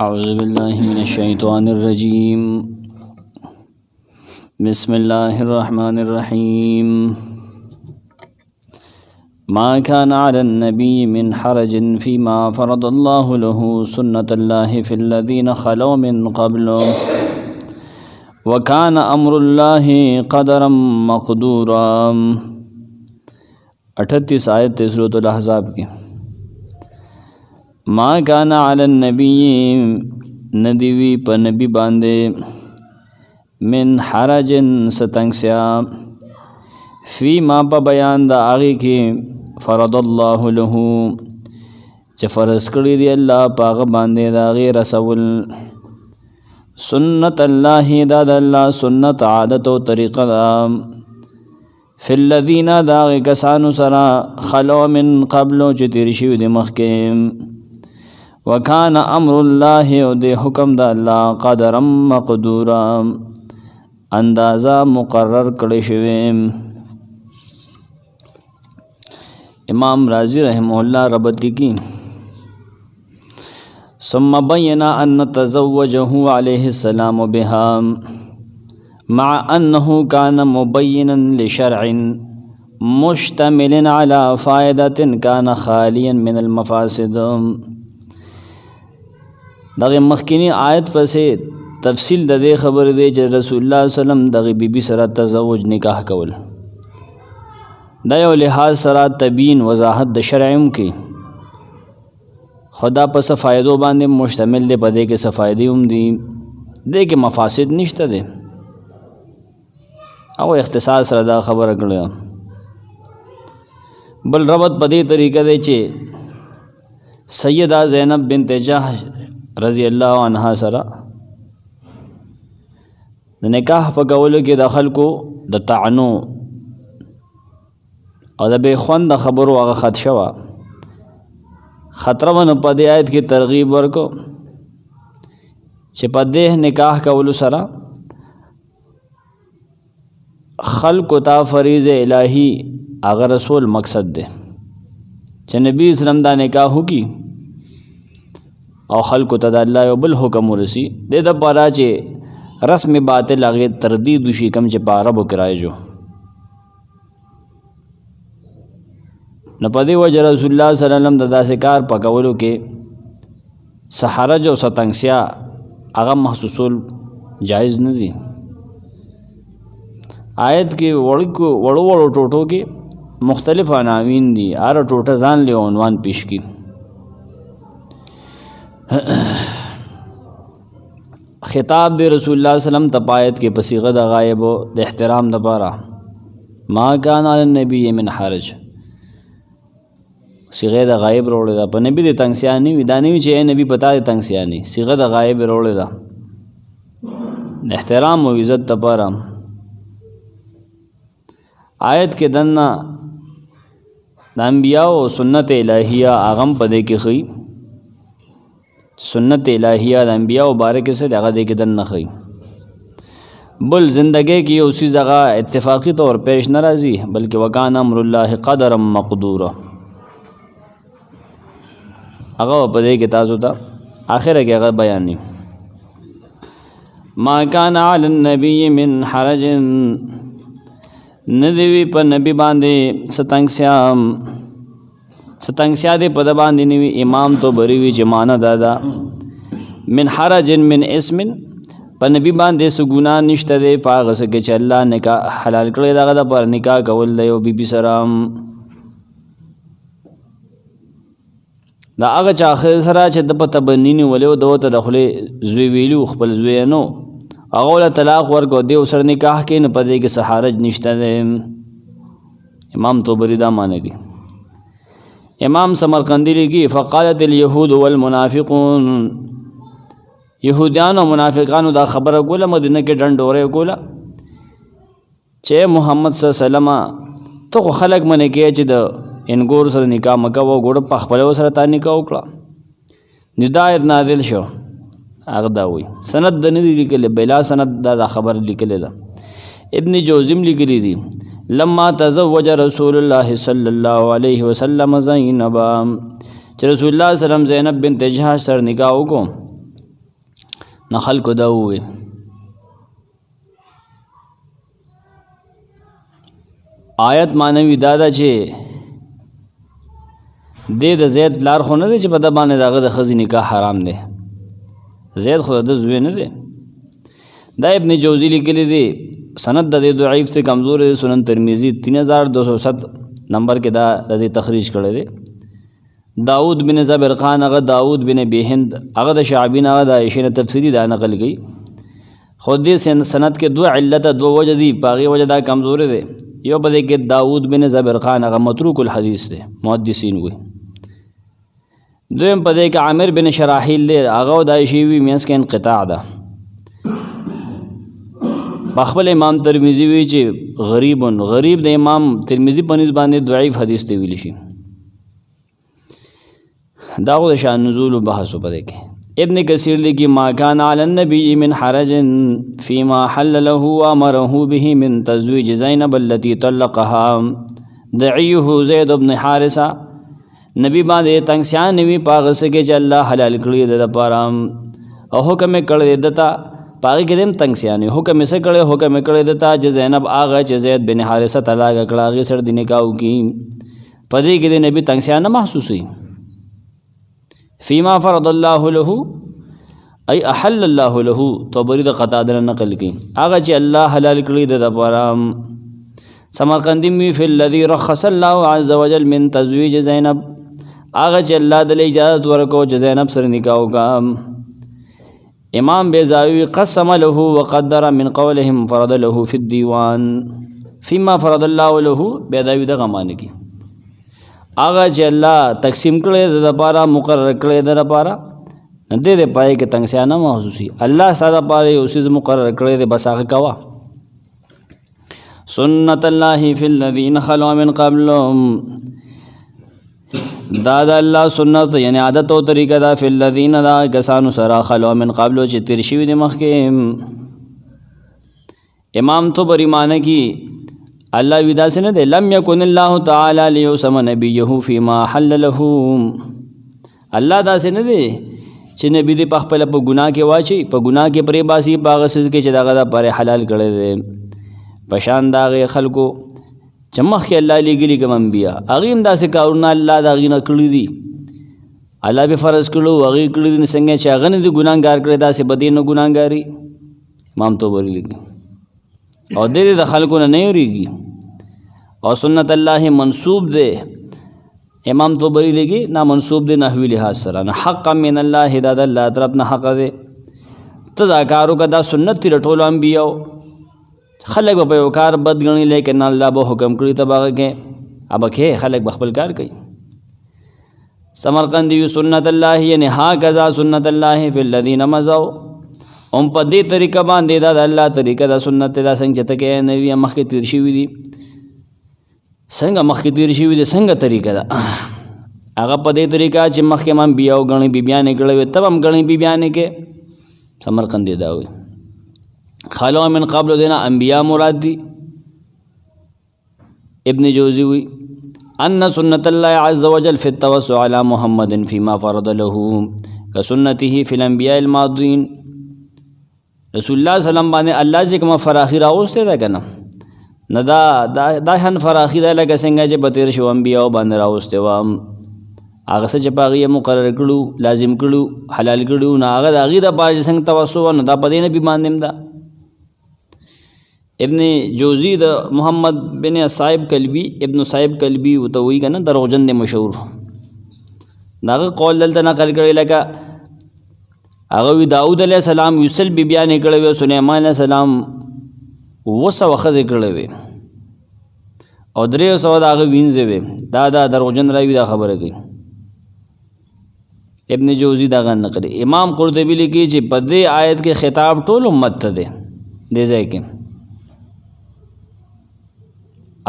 أعوذ بالله من الشيطان الرجيم. بسم الله الرحمن الرحيم. ما كان على النبي من حرج فيما فرض الله له سنة الله في الذين خلوا من قبله وكان أمر الله قدرا مقدورا. 38 آیت سورۃ الاحزاب کی. ما کان علی النبی ندیوی پا نبی باندے من حرج ستنگسیا فی ما پا بیان دا آغی کی فرض اللہ له چه فرض کری دی اللہ پاغ باندے دا آغی رسول سنت اللہ دا اللہ سنت عادت و طریقہ دا فی الذین دا آغی کسانو سرا خلو من قبلو چه تیرشیو دی مخکیم وکان امر اللہ او دے حکم دا اللہ قدرا مقدورا اندازہ مقرر کڑی شویم. امام رازی رحمہ اللہ ربطی کی ثم بینا ان تزوجہ علیہ السلام بها مع انه كان مبینا لشرع مشتمل على فائدة كان خالیا من المفاسد. دغه مخکینی آیت پسې تفصیل د دې خبر دی چې رسول الله صلی الله علیه وسلم دغه بیبي سره تزوج نکاح کول دا یو لحاظ سره تبیین وضاحت د شرعم کې خدا په څه فایدو باندې مشتمل دی، په دې کې څه فایدې هم دي، دې کې مفاسد نشته دی او اختصار سره دا خبره کړه. بل ربط په دې طریقه دی چې سیدہ زینب بنت جحش رضی اللہ عنہ سره د نکاح په کولو کې د خلکو د طعنو او د بې خونده خبرو هغه خدشه وه، خطره به نو په دې آیت کې ترغیب ورکو چې په دې نکاح کولو سره خلکو ته فریض الهی هغه رسول مقصد دی چې نبی اسلام دا نکاح وکړي او خلکو ته د الله یو بل حکم ورسی دې دپاره چې رسم باطل هغې تردید وشي کوم چې په عربو کې رایج و. نو په دې وجه رسول الله صلی الله علیه وسلم د داسې کار په کولو کې څه حرج او څه تنګسیا هغه محسوسول جایز نه دي. آیت کې وړو ټوټو کې مختلف عناوین دي، هر ټوټه ځان له عنوان پیش کی. خطاب دے رسول اللہ صلی اللہ علیہ وسلم تپایت کے پسیغہ دا غائب و دا احترام دا پارا ما کان علی النبی من حرج سیغہ دا غائب روڑے دا پا نبی دے تنگسیانی وی دانیوی چھے اے نبی پتا دے تنگسیانی سیغہ دا غائب روڑے دا احترام و عزت دا پارا. آیت کے دننا دا انبیاء و سنت الہیہ آغم پدے کی خی سنت الہیہ د انبیاء و بارک سے دغه دې کې دن نخی. بل زندگی کی اسی جگہ اتفاقی طور پیش نہ راضی بلکہ وکان امر اللہ قدر مقدورا هغه په دې کې تاسو ته آخره کې هغه بیان نی. ما کان علی النبی من حرج ندوی په نبی باندې ستنگسیا دے پد باندې نوی امام تو بریوی جمانہ دادا من حرج من اسم په نبی باندې سو ګناه نشته دی پاغه سکه چې الله نکاح حلال کړی دغه د پر نکاح کول دی او بیبي سره دا هغه چا اخر سره چې د پته بنینی ولې دوته دخله زوی ویلو خپل زوی نو هغه له طلاق ورکو دی سره نکاح کې نه پدې کې سحارج نشته دی. امام طبری دا معنی دی. امام سمرقندی لگی فقالت الیہود والمنافقون یہودیان و منافقانو دا خبر کولا مدینہ کے ڈنڈورے کولا چے محمد صلی اللہ علیہ وسلم تو خلق منی کیا چی دا انگور سر نکاح مکا و گوڑا پخپلو سر تا نکاح اکڑا ندایت نازل شو اغدا ہوئی. سند دا ندی لکلے بلا سند دا خبر لکلے دا ابن جوزم لکلی دی لما تزوج رسول اللہ صلی اللہ علیہ وسلم زینبا چې رسول الله صلی الله علیه وسلم زینب بنت جحش سره نکاح وکړو نه خلکو دا ووی آیت معنوي دا ده چې د زید پلار خو نه دی چې په ده باندې د هغه د ښځې نکاح حرام دی زید خو د زوی نه دی دا ابن جوزی لیکلی دی سند د دې ضعیف سے کمزور دی سنن ترمذی 3207 نمبر کې دا د دې تخریج کړی دی داود بن زبر خان هغه داود بن بهند هغه د شعبی نه هغه د عائشې نه تفسیری دا نقل کړي خو دې سند کې دو علت دو وجه دي په هغې وجه دا کمزوری دی یو په دې کې داود بن زبر خان هغه متروک الحدیث دی محدثین وي دویم په دې کې عامر بن شراحیل دی هغه د عائشې وي منځ کې انقطاع ده خپل امام ترمذی وی چې غریب د امام ترمذی په نسبت باندې ضعیف حدیث دی ویل شي دا غو شان نزول او بحث په دې کې ابن کثیر لیکي ما کان علی النبی من حرج فيما حل له وامره به من تزویج زینب التي طلقها دعیه زید بن حارثه نبی باندې تنگسیان وی پاغس کې چې الله حلال کړی د لپاره او حکم کړی دتا پاغي کې دم تنگسیان حکم یې کړی حکم کړی دتا چې زینب اغه چې زید بن حارثه طلاق کړه غي سر د نکاح کی پدې کې د نبی تنگسیان نه محسوسي فيما فرض الله له اي احل الله له طبري د قتاده نقل کی اغه چې الله حلال کړی د لپاره سمرقندی می فی الذي رخص الله عز وجل من تزویج زینب اغه چې الله د اجازه ورکو چې زینب سره نکاح وکړه امام بیزاوی قسم له وقدر من قولهم فرض له في الديوان فيما فرض الله له بیزاوی دغه معنی کی اغه چې الله تقسیم کړی د لپاره مقرر کړی د لپاره نه دې پای کې تنگسیانه محسوسي الله ساده پاره یو څه مقرر کړی د بس هغه کوا سنت الله فی الذین خلوا من قبلهم دا د الله سنت یعنی عادت او طریقه دا فی الذین دا کسانو سره خلوا من قبل چې تیر شوي د مخکې امام طبری معنی کی الله ودا سن دے لم یکن الله تعالی لیوسم نبیه فيما حل له الله دا سن دے چې نبی دې په خپل په ګناه کې واچي په ګناه کې پرې باسي باغ سز کې چې دغه د پر حلال کړي دي پشان داغه خلکو چمخ کې الله لګلی کوم انبیا اغیم داسې کارونه الله داغې نه کړی دي الله به فرض کړو هغه کړی دي څنګه چې هغه نه دي ګناهګار کړی داسې بدی نه ګناهګاری امام توبری لیکي او دې د خلکو نه یریږي او سنت الله منسوب ده امام توبری لیکي نا منسوب ده نحوی لحاظ سره نه حق من الله هدایت الله طرف نه حق ده تذکارو کدا سنت ټول انبیاء خلق به یو کار بد غنی لیکن الله به حکم کړی تباغه کې اب کې خلق بخپل کار کوي سمرقندی سنت الله یعنی ها کذا سنت الله فی الذین مزوا هم په دې طریقه باندې دا الله طریقه دا سنت دا څنګه ته کې نبی مخکې تیر شوی دي څنګه مخکې تیر شوی دي څنګه طریقه دا هغه په دې طریقه چې مخکې مان بیا او غنی بیان کړي تب هم غنی بیان کې سمرقندی دا وي خلوا من قبل دینا انبیاء مراد دی ابن جوزی وی ان سنت الله عز وجل في التوسع على محمد فيما فرض له كسنته في الانبياء الماضين رسول الله صلی الله علیه وسلم باندې الله چې کوم فراخي راوسته ده کنه نه دا هن فراخي ده لکه څنګه چې بتیر شو انبیاء باندې راوسته و هغه څه چې باغی مقرر کړو لازم کړو حلال کړو نه هغه د هغې د پاره څنګه توسع نه دا په دې نه بي باندې ده ابن جوزی د محمد بن صاحب کلبی ابن صاحب کلبی وتوی کنه دروغجن دی مشهور داغه قول دلته نقل کړی لکه هغه داود علیہ السلام یوسل بی بیان کړی و سليمان علیہ السلام وسه وخذ کړی و او درې سو داغه وینځي و دا دروغجن راوی دا خبره کوي ابن جوزی داغه نقل امام قرطبی لیکي چې په دې آیت کې خطاب ټول امت ته دی دې ځای کې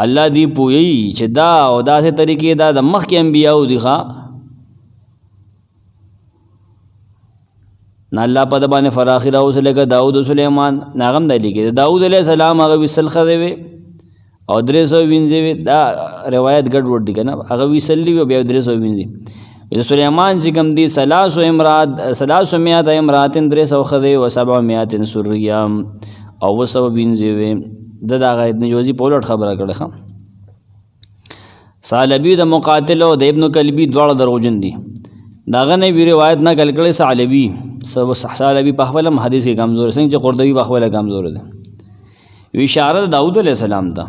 الله دی پوئی چې دا او داسې طریقې دا د مخکې انبیاء دي ښا نه الله په د باندې فراخي راوسه لکه داود او سلیمان ناغم دی لیکي داود علیہ السلام هغه وصل خده وي او 300 وینځي دا روایت ګډ وډ دي کنه هغه وصل وي بیا 300 وینځي سلیمان چې کوم دي 300 امراتن 300 خدای و 700 سریه او 200 وینځي وي د دغه ابن جوزی په لټ خبره کړه. ثعلبی د مقاتل او د ابن کلبی دواړه دروغجن دي. داغه نه وی روایت نه کل کړي ثعلبی په خپل حدیث کې کمزور څنګه چې قرطبی په خپل کمزور دي. وی اشاره داود علیہ السلام ته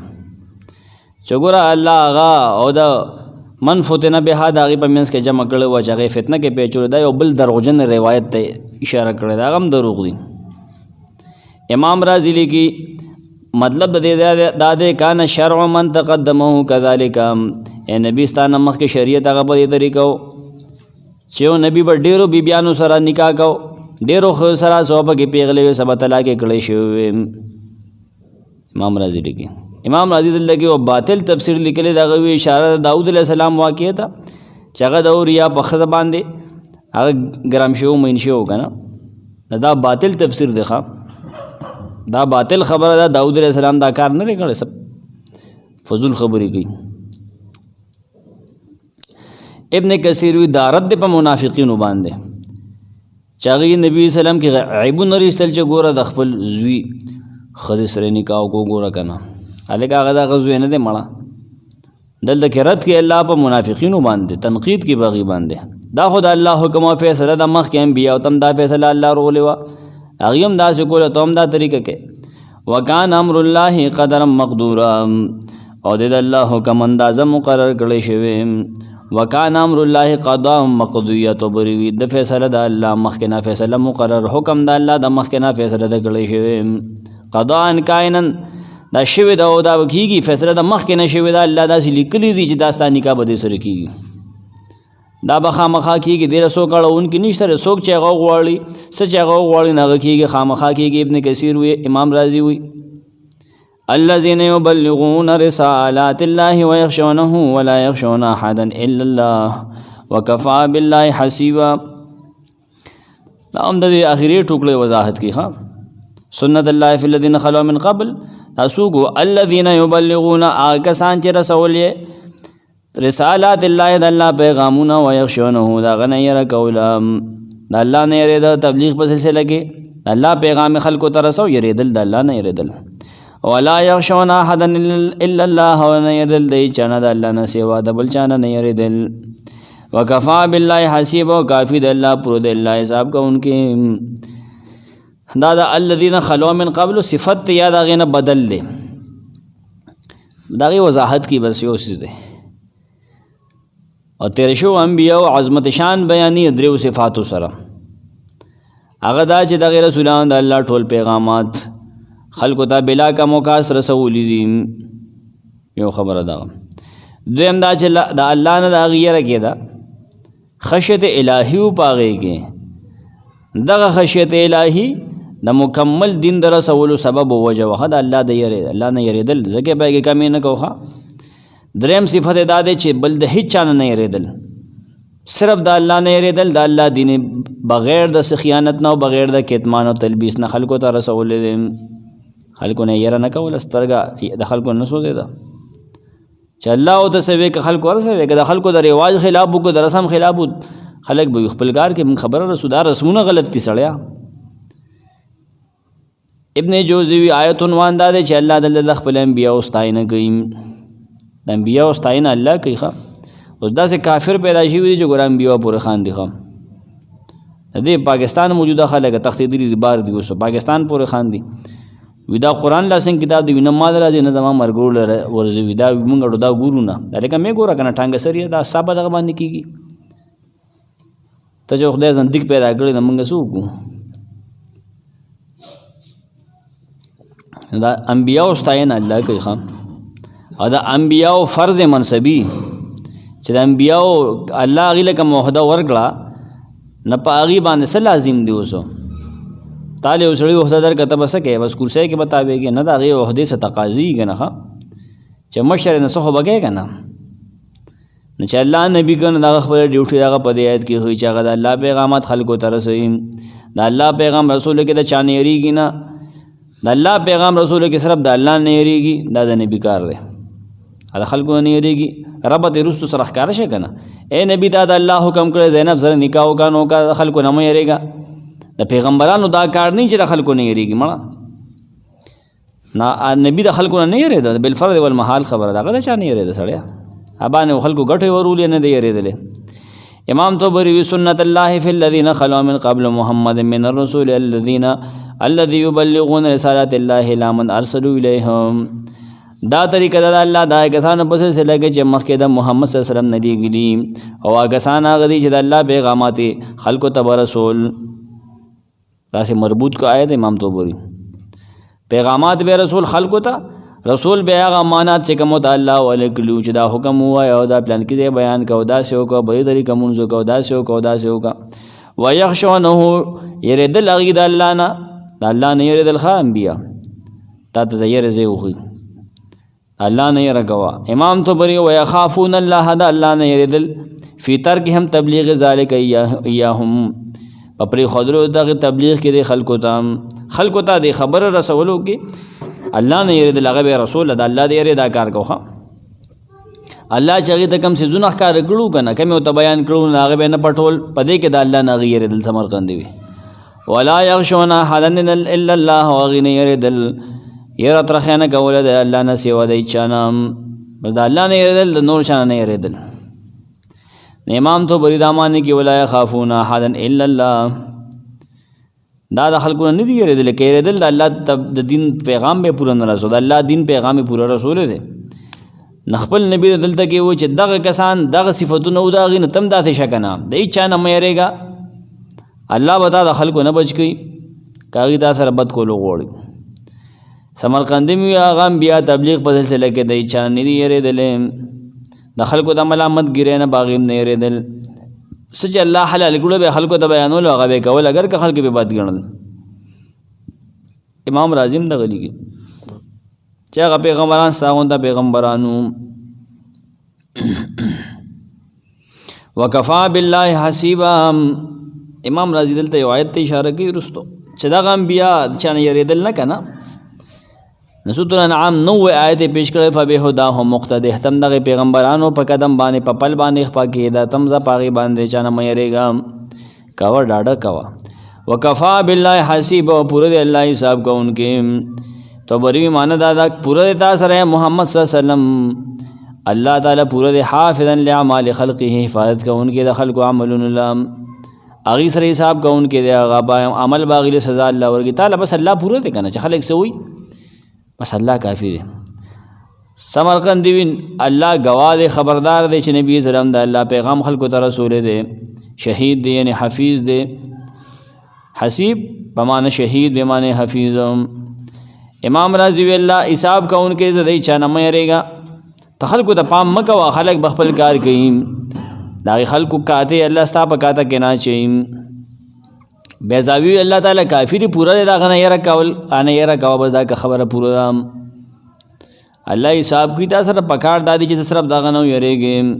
چګورا الله هغه او د من فتنه به داغي په منځ کې جمع کړي و چې هغه فتنه کې پیچول دا یو بل دروغجن روایت ته اشاره کړي دا هم دروغ دي. امام رازی لیکي مطلب د دې کان شرع من تقدمه كذلك اے نبی ستانه مخ کې شریعت هغه په دې طریقو چې نبی به ډیرو بیبیانو سره نکاح کو ډیرو خو سره صحابه کې پیغلې سبا طلاق کړي شو. امام رازی لیکي امام رازی دلته کې او باطل تفسیر لیکلي دا غوي اشاره داود علیہ السلام واقعه تا چې هغه د اوریا په خزه باندې هغه ګرام شو مین شو کنه دا باطل تفسیر دی. دا باطل خبره ده. داود علیہ السلام دا کار نه کړي سب فضول خبرې کوي. ابن کثیر وی دا رد په منافقینو باندې چاغي نبی سلام کې عیب نریستل چې ګوره د خپل زوی خزه سره نکاح کو ګوره کنه الګه هغه د غزو نه دی مړه دلته کې رد کې الله په منافقینو باندې تنقید کې باغی باندې دا خدای الله حکم او فیصله د مخ کې انبیا او تم دا فیصله الله رولې وا اغیم دا سکول توم دا طریقه کې وکان امر الله قدر مقدورا او د الله حکم اندازه مقرر کړی شوی وکان امر الله قضاء مقضیه تو بری د فیصله د الله مخکنه فیصله مقرر حکم د الله د مخکنه فیصله د کړی شوی قضاء کائنن دا شوی دا او دا کیږي فیصله د مخکنه شوی دا الله داسې لیکلی دی چې داستانی کا بده سره کیږي دا بخامخا کیږي ډیر سو کړهون کې نشته سوک چې هغه غواړي سچ هغه غواړي نه کیږي خامخا کیږي. ابن کثیر وی امام رازی وی الذين يبلغون رسالات الله ويخشونه ولا يخشون احدا الا الله وكفى بالله حسيبا. دا هم د اخیری ټوکړه وضاحت کی سنت الله فی الذين خلو من قبل تاسوګو الذين يبلغون اکسان چې رسول رسالات الله د الله پیغامونه ويخشونه دا غنه ير کولا د الله نه ير د تبلیغ په سلسله کې الله پیغام خلکو ته رسو يریدل د الله نه يریدل ولا يخشون احد الا الله ونه يدل دی چانه د الله نه سیوا د بل چانه نه يریدل وکفا بالله حسیب او کافی د الله پر د الله حساب کوونکې. دا د الذين خلو من قبل صفت یا دا غنه بدل دی داغي وضاحت کی بس یو څه دی او تیر شو انبیاء او عظمت شان بیانی درو صفات سره هغه دا چې د رسولان د الله ټول پیغامات خلق ته بلا کا موکاس رسول دي یو خبره ده. دویم دا چې د الله نه د غیره کېدا خشیت الهی او پاغه کې دغه خشیت الهی د مکمل دین در رسول سبب وجه وه د الله د یری الله نه یریدل زکه به کمی نه کوخه. دریم صفت دا ده چې بل د هیڅ چانه نه یریدل صرف د الله نه یریدل د الله دین بغیر د خیانت نه او بغیر د کتمان او تلبیس نه خلکو ته رسول دي خلکو نه یره نه کول سترګه د خلکو نه سوځي دا چې الله او تسوي ک خلکو ورسوي ک د خلکو د رواج خلاف کو د رسم خلاف خلک به خپلګار کې خبره رسول رسمونه غلط کی سړیا. ابن جوزی آیت عنوان دا دی چې الله د خپل انبیاء او ستاینه کوي د انبیاء او ستاینه الله کوي. اوس داسې کافر پیدا شوي دي چې ګور انبیاء پورې خان دي د پاکستان موجوده خلک تختیدلی دي بار دي اوس پاکستان پورې خان دي وی دا قرآن لاسن کتاب دی وینم مال راځي نه زما مرګول ورځي وی دا موږ دا ګورو نه لکه مې ګوره کنه ټانګ سری دا صاحب دغه باندې کیږي ته جو خدای زندګ پیدا کړی نه موږ سو کو دا انبیاء واستاین الله کوي خام او دا انبیاء فرض منصبی چې د انبیاء الله غیله کوم وحده ورکړه نه پاغي باندې څه لازم دی اوسو تاله وسړي وحده در کته بس کې بس کرسي کې بتاويږي نه دا غي وحده څه تقاضي کنه چې مشر نه څه وبګي کنه نه چې الله نبی کنه دا خپل ډیوټي دا په دې آیت کې وي چې هغه د الله پیغامات خلکو ته رسوي دا الله پیغام رسول کې د چانه یریږي نه د الله پیغام رسول کې صرف د الله نه یریږي دا د نبی کار دی دا خلکو نه یریږي رب ته رستو سره ښکاره شي کنه اے نبی دا د الله حکم کړی زینب سره نکاح وکړه نو کا خلکو نه مې یریږي د پیغمبرانو دا کار نه چې خلکو نه یریږي مړه نا نبی د خلکو نه یریده بالفرض والمحال خبره دا غدا چا نه یریده سړیا ابانه خلکو غټي ورولې نه دی یریدلې امام طبری وی سنت الله فی الذین خلوا من قبل محمد من الرسول الذي يبلغون رسالات الله الى من ارسلوا الیهم دا طریقه د الله دا کسان په سلسله کې چې مخکې د محمد صلی الله علیه وسلم نه دیږي او هغه کسان هغه دي چې د الله پیغامات خلکو ته رسول داسې مربوط کو آیت امام طبری پیغامات به رسول خلکو ته رسول به هغه امانات چې کوم ته الله ولکلو چې دا حکم وای او دا پلان کې بیان کو دا سه کو به طریقه مونږ کو دا سه کو دا سه کو ويخشونه يرد الاغيد الله نه الله نه يرد الخانبيا تا ته يرزي وخي الله نه يرغوا امام طبري ويخافون الله دا الله نه يرد في تركهم تبلیغ ذلك اياهم پپری خضرو دغه تبلیغ کې د خلکو ته د خبر رسولو کې الله نه يرد لغه رسول د الله دې دا کار کوه الله چې هغه ته کم سي زونه ښکار کړو کنه کوم ته بیان کړو نه هغه نه پټول پدې کې د الله نه غیر دل سمرقند وي ولا يخشون حدن الا الله وغن يردل يرترخنه کول د الله نه سیوا د چانم بس د الله نه يردل نور شان نه يردل امام تو بری دامانه کې ولا يخافون حدن الا الله دا د خلکو نه دی يردل کې يردل د الله د دین پیغام به پوره نه رسول الله دین پیغام پوره رسول دی نخپل نبی دلته کې و چې دغه کسان دغه صفاتونه او دغه نه تم داسې شکنه د هیڅ چا نه مېریږي الله به د خلکو نه بچ کوي کاغی دا سره بد کولو غواړي سمرقندي مې هغه بیا تبلیغ په سلسله کې د هیڅ چا نه دی یریدل د خلکو د ملامت ګیرې نه باغیم نه یریدل سچ الله حلال ګړو به خلکو ته بیانول هغه به کول اگر که خلک به بد ګڼل امام رازم د غلی چې هغه پیغمبران ستاغون ته پیغمبرانو وکفا بالله حسیبا امام رازی دلته یو آیت ته اشاره کوي رستو چې دغه انبیا چې نه یریدل نه کنه نسوت الانعام 9 آیت پیش کړي فبهداه مقتدی تم دغه پیغمبرانو په قدم باندې په پل باندې خپا کې دا تمزه پاغي باندې چانه مېریګا کاور ډاډه کوا وکفا بالله حسیبا پورے الله حساب کوونکې تو بری معنی دا پورا تا سره محمد صلی الله علیه وسلم الله تعالی پورا حافظا لعمال خلقه حفاظت کوونکې د خلق عملون الله اغي سره حساب کوونکې د غبا عمل باغی له سزا الله ورګی تعالی بس الله پورا ته کنه چې خلق سوی بس الله کافی دی سمرقندی وین الله گواه خبردار دی چې نبی سلام د الله پیغام خلق ته رسول دی شهید دی یعنی حفیظ دی حسیب په معنی شهید به معنی حفیظ امام رازی وی الله حساب کوونکې زدی چا نه مېریګا ته خلکو ته پام مکو خلک بخپل کار کوي دا خلکو کاته الله ستا په کاته کې نه چي بیزاوی الله تعالی کافی دی پورا دا غنه یره کول انه یره کوا بس دا خبره پورا الله حساب کی تا سره پکار دادی چې صرف دا غنه یریږي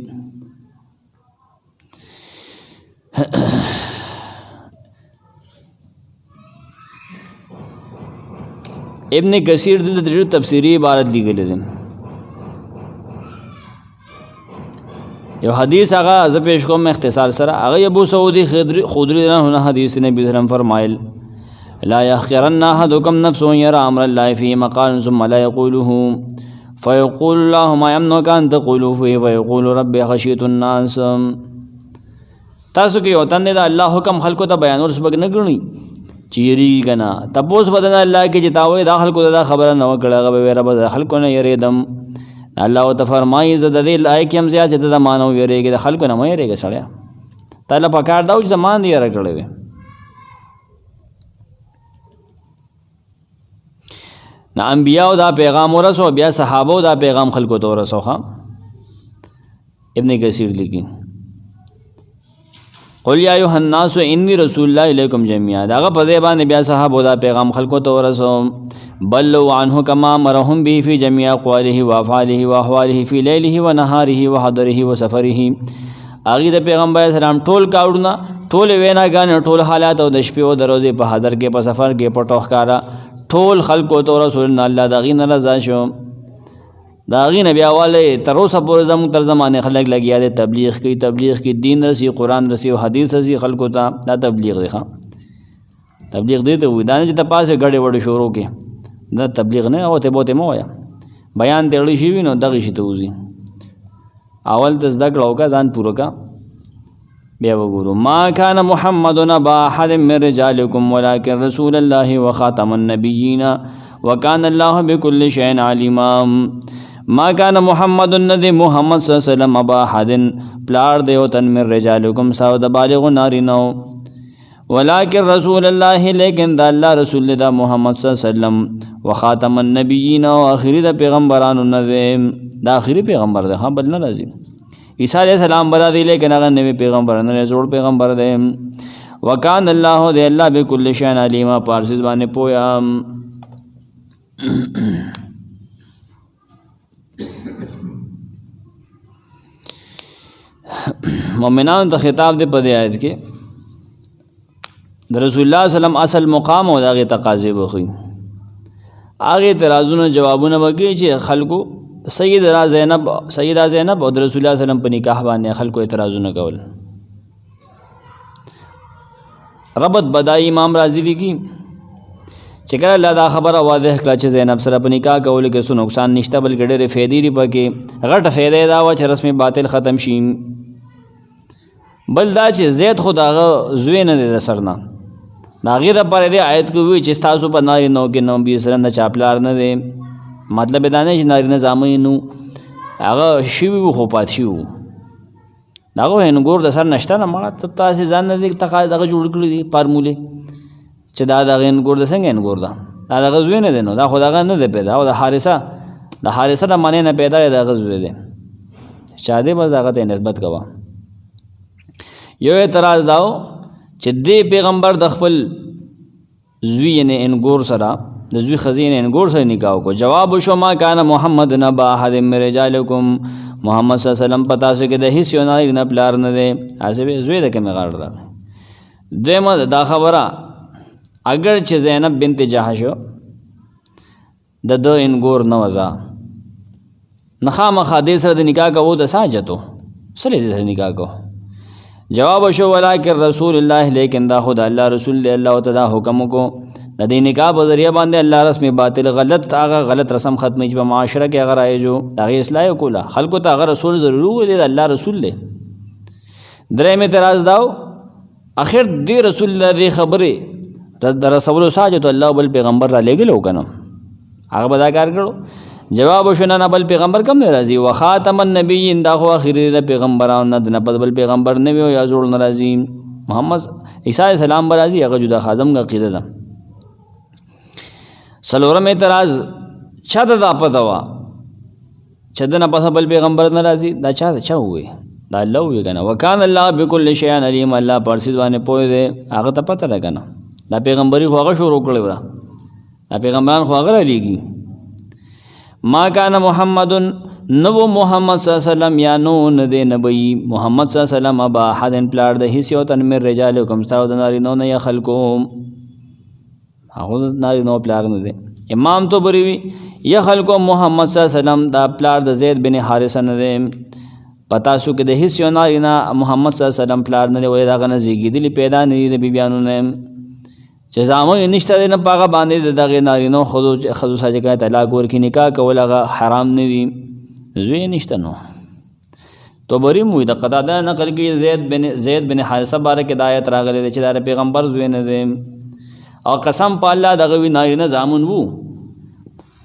ابن کثیر د تفسیری عبارت لیکل دي یو حدیث هغه از پیش کوم اختصار سره هغه ابو سعودی خدری نه حدیث نبی کرم فرمایل لا يحقرن احدكم نفسه يرى امر الله في مقال ثم لا يقوله فيقول الله ما يمنعك ان تقولوا فيه ويقول رب خشيت الناس تاسو کې وطن د الله حکم خلکو ته بیانول سبق نه غني چیری کنا تپوس بدن الله کې جتاوي داخل کو دا خبره نو کړه غو رب خلکو نه یریدم الله تو فرمایي زده دې لای کې هم زیات د مانو یریږي د خلکو نه مې یریږي سړیا تعالی په کار دا چې زمان دی راکړې وي نا انبیاء دا پیغام ورسو بیا صحابه دا پیغام خلکو ته ورسوخه ابن کثیر لیکي قل یا ایها الناس انی رسول الله الیکم جميعا دا په دې باندې بیا صحابه دا پیغام خلکو ته ورسو بلوا عنه كما امرهم به في جميع اقواله وافعاله واحواله في ليله ونهاره وحضره وسفره اغه د پیغمبر اسلام ټول کاوړنا ټول ویناګان ټول حالات او د شپې او د ورځې په حاضر کې په سفر کې په ټوخ کارا ټول خلکو ته رسول الله دغه نه رضا شو دا غي نبی حواله تر اوسه پورې زموږ تر زمانه خلک لګیا دي تبلیغ کی دین رسی قرآن رسی او حدیث رسی خلکو ته دا تبلیغ دی تبلیغ دی ته وي دا نه چې ته پاسه غړې وړې شروع کې دا تبلیغ نه او ته بوته مو وایا بیان ته اړې شي وي نو دغه شي ته وځي اول ته زده کړه وکړه ځان پوره کا بیا وګورو ما کان محمد ابا احد من رجالکم ولکن رسول الله وخاتم النبیین وکان الله بكل شیء علیما ما کان محمد ندی محمد صلی الله علیه وسلم ابا احد پلار دیو تن من رجالکم ساو د بالغ نارینو ولکن رسول الله لیکن دا الله رسول دا محمد صلی الله علیه وسلم وخاتم النبیین او اخری د پیغمبرانو نه دا اخری پیغمبر ده هم بل نه راځي عیسی علیہ السلام برا دی لیکن هغه نوی پیغمبر نه جوړ پیغمبر دی وکان الله دی الله بكل شیء علیم پارسیز باندې پویا مومنانو ته خطاب دی په دې آیت کې د رسول الله سلام اصل مقام او دغه تقاضې وخی هغه اعتراضونو جوابونه وکړي چې خلکو سیدہ زینب او د رسول الله سلام په نکاح باندې خلکو اعتراضونه کول ربط بدای امام رازی لیکي چې کله الله دا خبره واضح کړه چې زینب سره په نکاح کول کې څه نقصان نشته بلکې ډېرې فایدې دي پکې غټه فایده دا و چې رسمي باطل ختم شي بل دا چې زید خود هغه زوی نه دی د سر نه د هغې دپاره دې آیت کې ووایي چې ستاسو په نارینهو کې نبي سلم د چا پلار نه دی مطلب دا نه چې نارینه زامن نو هغه شوي وو خو پات شوي وو د هغه هنګور د سر نشته نه مړه ته تاسې ځان نه دی دغه جوړ کړي دي فارمولې چې دا دغه هنګور د څنګه هنګور ده دا دغه زوی نه دی نو دا خو دغه نه دی پیدا او د حارثه د منې نه پیدا دی دغه زوی دی چا دی بس هغه ته نسبت کوه یو اعتراض دا و چې دې پیغمبر د خپل زوی یعنې هنګور سره د زوی ښځې نه هنګور سره نکاح وکړو جواب وشو ما کان محمد ابا احد من رجالکم محمد صلی الله علیه وسلم په تاسو کې د هیڅ یو نارینه پلار نه دی هسې زوی د کومې غاړه راغی دویمه دا خبره اگر چې زینب بنت جحش د ده هنګور نه وځه نه خامخا دې سره د نکاح کوو د څه حاجت و څه دې سره نکاح کوو جواب شو ولکن رسول الله لیکن دا خود الله رسول دی الله تعالی حکم کو د دې نکاح په ذریعہ باندې الله رسم باطل غلط رسم ختمي په معاشره کې هغه رایجو هغه اصلاح کوله خلکو ته هغه رسول ضروري دی الله رسول دی درېم اعتراض داو اخر دې رسول الله دې خبره د رسول ساجت الله بل پیغمبر را لګلو کنه هغه بدا کار کړو جواب شو نه بل پیغمبر کم نه راځي وخاتم النبیین دا خو اخر د پیغمبرانو نه بل پیغمبر نه وي یا جوړ ناراضي محمد عیسی السلام برازي هغه جدا خازم عقیده ده سلورم اعتراض چا دا پته وا چې دنه په بل پیغمبر ناراضي دا چا وې دا الله وې کنه وکانه الله بكل شیء علیم الله پرسیز باندې پوهه ده هغه ته پته ده کنه دا پیغمبري خو هغه شروع کړی دا پیغمبران خو هغه لګي ما کان محمد نو محمد صلی الله علیه وسلم یا نو ندی نبی محمد صلی الله علیه وسلم ابا احد پلار د هیڅ یو تن من رجالکم تاسو د نارینو نه یا خلکو هغه نارینو پلار نه دی امام تو بری یا خلکو محمد صلی الله علیه وسلم دا پلار د زید بن حارثه نه دی پتا سو کې د هیڅ یو نارینا محمد صلی الله علیه وسلم پلار نه دی وای دا غنه زیږیدلی پیدا نه دی د بیبیانو نه چې زامن نشته نه پاغه باندې دغه نارینو خودو ساجه کې طلاق ورکی نکاح کول هغه حرام نه وي زوی نشته نو تو بری مو د قطاده نقل کې زید بن حارثه بارک ہدایت راغلی چې دا پیغمبر زوی نه دی او قسم په الله دغه وی نارینه زامن وو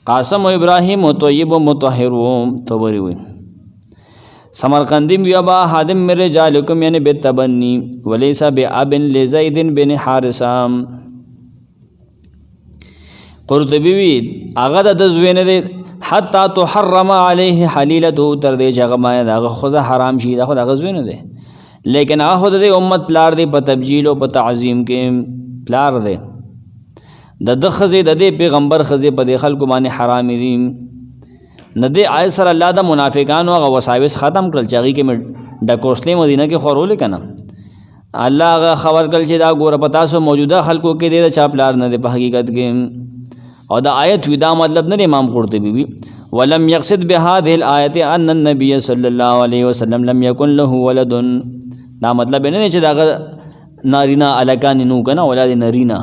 قاسم و ابراهیم و طیب و مطهر و تو بری وي سمرقندی وی ابا حادم میرے جالکم یعنی بالتبنی ولیسا باب لزید بن حارثه قرطبی وی هغه د زوی نه دی حتی تحرم علیه حلیلته تر دې چې هغه باندې هغه خوځه حرام شي دا خو دغه زوی نه دی لیکن هغه د امت پلار دی په تبجیل او په تعظیم کې پلار دی د خزې د دې پیغمبر خزې په دې خلکو باندې حرام دي نه دی آیت سره الله د منافقانو هغه وساوس ختم کړل چې هغې کې ډکوسلې مدینه کې خورول کنه الله هغه خبر کړل چې دا ګوره په تاسو موجوده خلکو کې دی د چا پلار نه دی په حقیقت کې او دا آیت وی دا مطلب نه امام قرطبی وی ولم يقصد بهذه الآية أن النبي صلی الله علیه وسلم لم يكن له ولد. دا مطلب نه چې دا نارینا الکان نو کنه اولاد نارینا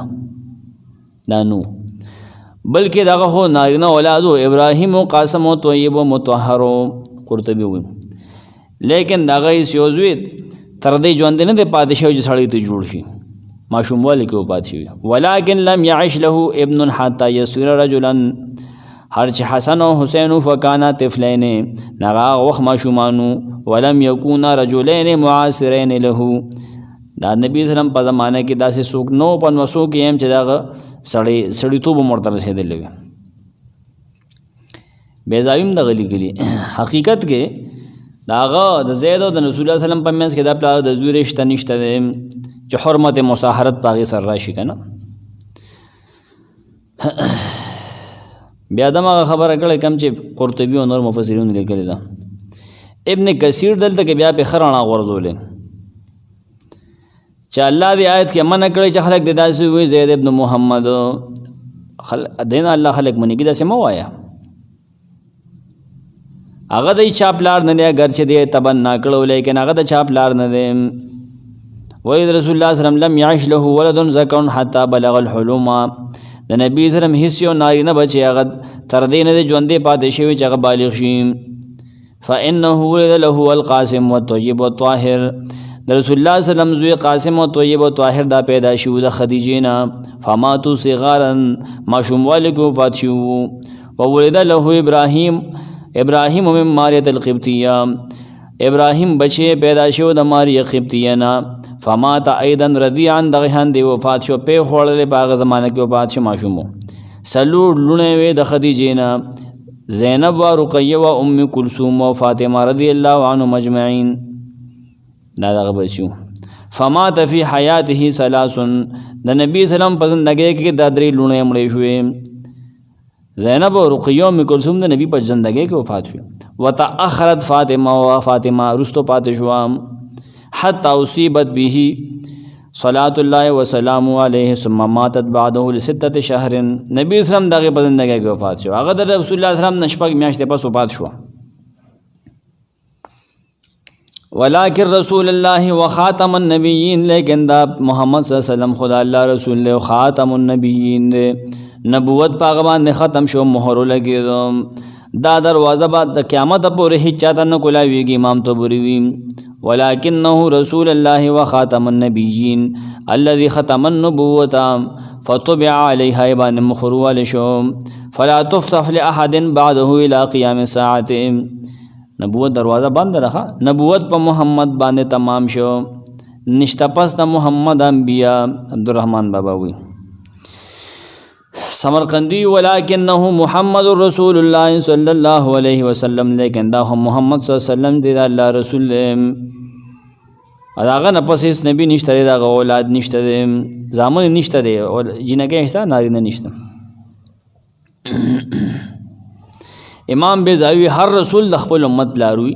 دا نو، بلکې دا هو نارینا اولادو ابراهیم و قاسم و طیب و مطهر. قرطبی وایي لیکن دا غي سیوزوی تر دې ژوند نه د پادشاه چې سړی ته جوړ شي ماشوم والی کې وفات شي. ولكن لم يعش له ابن حتى يصير رجلا. هر چې حسن و حسین فکانا طفلین نغا وخ ماشومانو. ولم يكونا رجلین معاصرین له. دا نبی سلام په زمانه کې داسې څوک نو په نوسو کې هم چې دا سړیتوب مرته رسېدلی وي. بیزاویم دغه لیکلي حقیقت کې داغه د زید او د رسول الله سلام په منځ کې دا پلار د زوی رشته نشته دی چې حرمت مصاهرت پاغي سر راشي کنه. بیا دغه خبره کړه کم چې قرطبی او نور مفسرین لیکلي ده. ابن کثیر دلته کې بیا په خرانه ورزولې چې الله دی آیت کې منع کړی چې خلک د داسې وي زید ابن محمد دین الله خلک منی کې داسې مو وایا هغه د چاپلار نه دی اگر چې دی تبنا کړو لیکن هغه د چاپلار نه دی. وای رسول الله صلی الله علیه وسلم لم يعش له ولد ذکر حتى بلغ الحلم. د نبی سره هیڅ یو نارینه بچی هغه تر دې نه ژوندې پاتې شوی چې هغه بالغ شي. فانه ولد له القاسم والطيب والطاهر. د رسول الله صلی الله علیه وسلم زوی قاسم او طیب او طاهر دا پیدا شو د خدیجې نه. فماتوا صغارا ماشوم والد وفات شو. وولد له ابراهیم من ماریه القبطیه. ابراهیم بچی پیدا شو د ماریه قبطیه نه. فمات ایضا رضیعا دغه هندې وفات شو په خوړلې په هغه زمانه کې وفات شو ماشوم. سلور لونه وې د خدیجې نه زینب و رقیه و ام کلثوم و فاطمه رضی الله عنهم اجمعین. دا دغه بچو. فمات فی حیاته ثلاث. د نبی سلام په زندګۍ کې دا درې لونه مړې شوې. زینب و رقیه ام کلثوم د نبی په زندګۍ کې وفات شو. وتأخرت فاطمه و فاطمه رستو پاتې شو. حتى اصيبت به صلاة الله وسلام علیه ثم ماتت بعده لستة شهر. نبی اسلام دغه په زندګۍ کې وفات شو. هغه د رسول الله اسلام نشپږ میاشتې پس وفات شو. ولكن رسول الله وخاتم النبیین. لیکن دا محمد صلی الله علیه وسلم خدا الله رسول له خاتم النبیین نبوت پاغه باندې ختم شو مهر لګیدو. دا دروازه بعد د قیامت پورې هیڅ چاته نه کولاویږي امام طبری وی. ولكنه رسول الله وخاتم النبيين الذي ختم النبوة فطبع عليها ابن مخروال شو فلا تفتح لأحد بعده إلى قيام الساعة. نبوت دروازه بند رخا. نبوت په محمد باندې تمام شو نشتا پس د محمد انبیاء. عبدالرحمن بابا وی سمرقندی. ولكنه محمد رسول الله صلی الله علیه وسلم. لیکن دا هم محمد صلی الله علیه وسلم دی الله رسول. هغه نه پس هیڅ نبی نشته، دا اولاد نشته، زامن نشته دی او جنګه نشته، نارینه نشته. امام بیزاوی هر رسول د خپل امت پلاروي،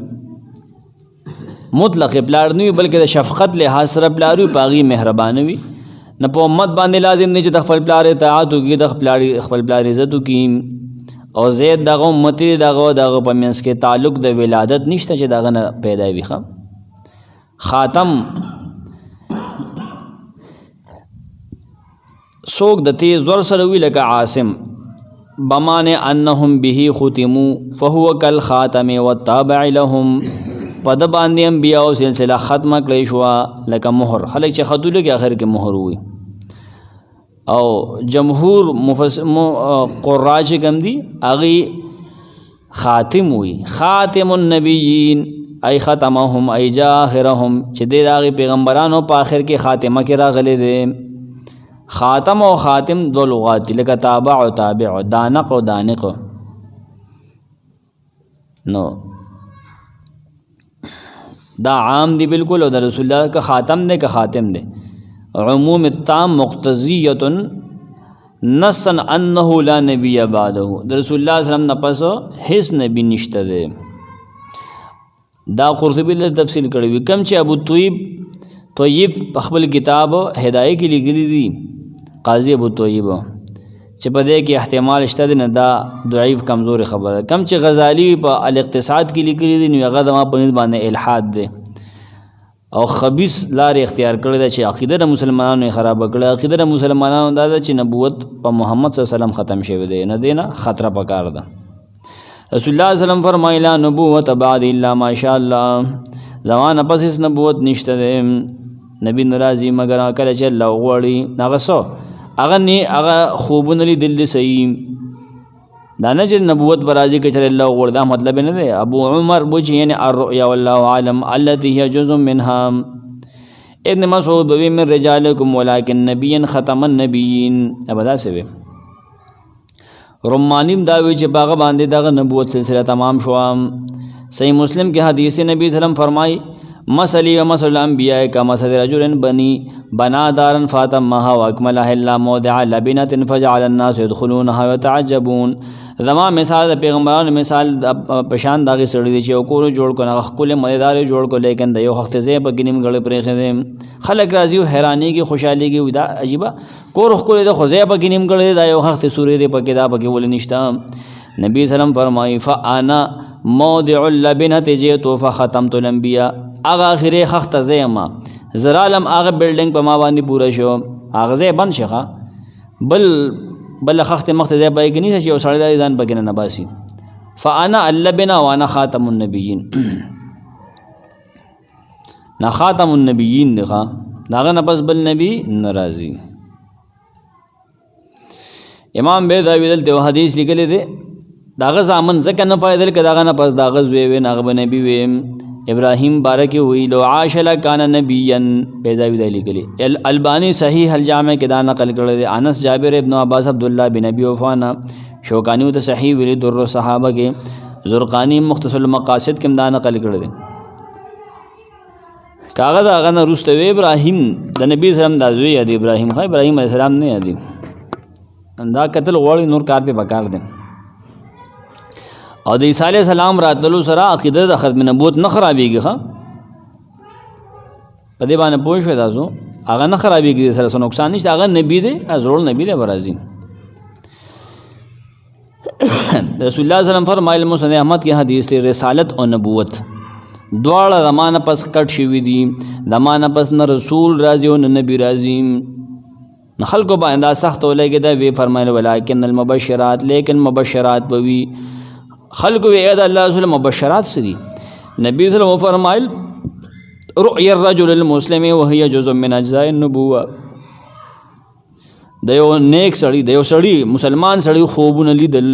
مطلق پلار نه وي بلکې د شفقت له سره پلاروي، پاغي مهربان وي. نه په امت باندې لازم نه چې د خپل پلار اطاعت وکړي، د خپل پلار عزت وکړي. او زید دغه امت دغه په منځ کې تعلق د ولادت نشته چې دغه نه پیدا وي. خاتم څوک د تیز ور سره وی لکه عاصم بمانه انهم به ختموا فهو كالخاتم والتابع لهم. په د باندې انبیاء او سلسله ختمه کړی شو لکه مهر. خلک چې خطو لګي اخر کې مهر وي. او جمهور قرا چې کوم دي هغه خاتم وي. خاتم النبیین ای ختمهم ای جاخرهم، چې د هغه پیغمبرانو په آخر کې خاتمه کې راغلي دي. خاتم او خاتم دو لغات لکه تابع او تابع، دانق او دانق. نو دا عام دی بالکل، او د رسول الله کا خاتم دے کا خاتم دے. عموم التام مقتضیت نصا انه لا نبی بعده. د رسول الله صلی الله علیه وسلم نه پس هیڅ نبی نشته دی. دا قرطبی له تفصیل کړی وی. کم چې ابو طیب خپل کتاب هدایه کې لګلی دی، قاضی ابو طیب چې په دې کې احتمال شته دی نه دا ضعیف کمزوري خبره. کم چې غزالی په الاقتصاد کې لیکلي دي نو هغه زما په نسبت باندې الحاد دی او خبیث لارې اختیار کړی ده چې عقیده د مسلمانانو یې خرابه کړې. عقیده د مسلمانانو دا ده چې نبوت په محمد صلی الله علیه وسلم ختم شوی دی، نه دی نه خطره پکار ده. رسول الله صلی الله علیه وسلم فرمایي لا نبوت بعد الا ماشاء الله، زمانه پس هیڅ نبوت نشته دی، نبی ناراضي مگر کله چې الله غواړي. هغه څه هغه خوبونه لیدل دي صحیح، دا نه چې نبوت به راځي که چېرې الله وغواړي، دا مطلب نه دی. ابو عمر بوي چې یعنې الرؤیا والله عالم التي هي جزء منها. ابن مسعود بوي من رجالکم ولكن نبیا ختم النبیین. ابدا سے وی رمانیم دا وی چې باغه باندې دغه نبوت سلسله تمام شو. صحیح مسلم کې حدیث نبی صلی الله علیه وسلم فرمای مثلی و مثل الانبیاء کمثل رجل بنا دارا فاتمها واکملها الا موضع لبنة فجعل الناس يدخلونها ويتعجبون. زما مثال د پیغمبرانو مثال پشان دغه سړی دی چې یو کور جوړ کړه خپل مددار جوړ کړه لیکن د یو وخت ځای په ګنیم غړ پرې خدم خلک راځي او حیرانی کې خوشحالي کې دا عجیبه کور خپل د خزای په ګنیم غړ دا یو وخت سورې دی په کې دا پکې ول نشته. نبی سلام فرمایي فانا موضع اللبنة جئت فختمت الانبیاء. هغه اخري خخت زېما زرالم هغه بلډینګ په ما باندې پوره شو، هغه ځای بند شخه بل خخت مخت ځای پای کې نه شي او سړی ځان پکې نه باسي. فانا اللبنة وانا خاتم النبیین. نا خاتم النبیین دغه داغه نه بس بل نبی ناراضي. امام بیضاوی دلته حدیث لیکلی دی داغه زامن ځکه نه پایدل که داغه نه پس داغه زوی وی ناغه نبی وی ابراهیم بارکی ہوئی لو عاش لکان نبیا. بیضاوی دی لیکلی. البانی صحیح الجامع کې دا نقل کړی دی. انس جابر ابن عباس عبدالله بن ابي وفانا شوکانی ته صحیح ویلی در صحابه کې زرقانی مختصر المقاصد کې دا نقل کړی دی. کاغذ هغه نه رستوی ابراهیم د نبی سلام دا زوی دی ابراهیم خو ابراهیم علیه السلام نه دی دا قتل غوړی نور کار په بکار دی. او د عیسی علیه السلام راتلو سره عقیده د ختم نبوت نه خرابېږي. ښه په دې باندې پوه شوئ تاسو هغه نه خرابېږي سره څه نقصان نشته. هغه نبی دی زوړ نبی دی به راځي. رسول الله صلی الله علیه وسلم فرمایل مسند احمد کې حدیث دی رسالت او نبوت دواړه زمانه پس کټ شوي دي. زمانه پس نه رسول راځي او نه نبی راځي. نو خلکو باندې دا سخت ولګي دا وی فرمایل ولکن المبشرات لیکن مبشرات به وي. خلق وی اید اللہ رسول مبشرات سے دی. نبی صلی اللہ علیہ وسلم فرمائل رؤی الرجل المسلم وهي جزء من اجزاء النبوة. دیو نیک سړی دیو سړی مسلمان سړی خوبونه لیدل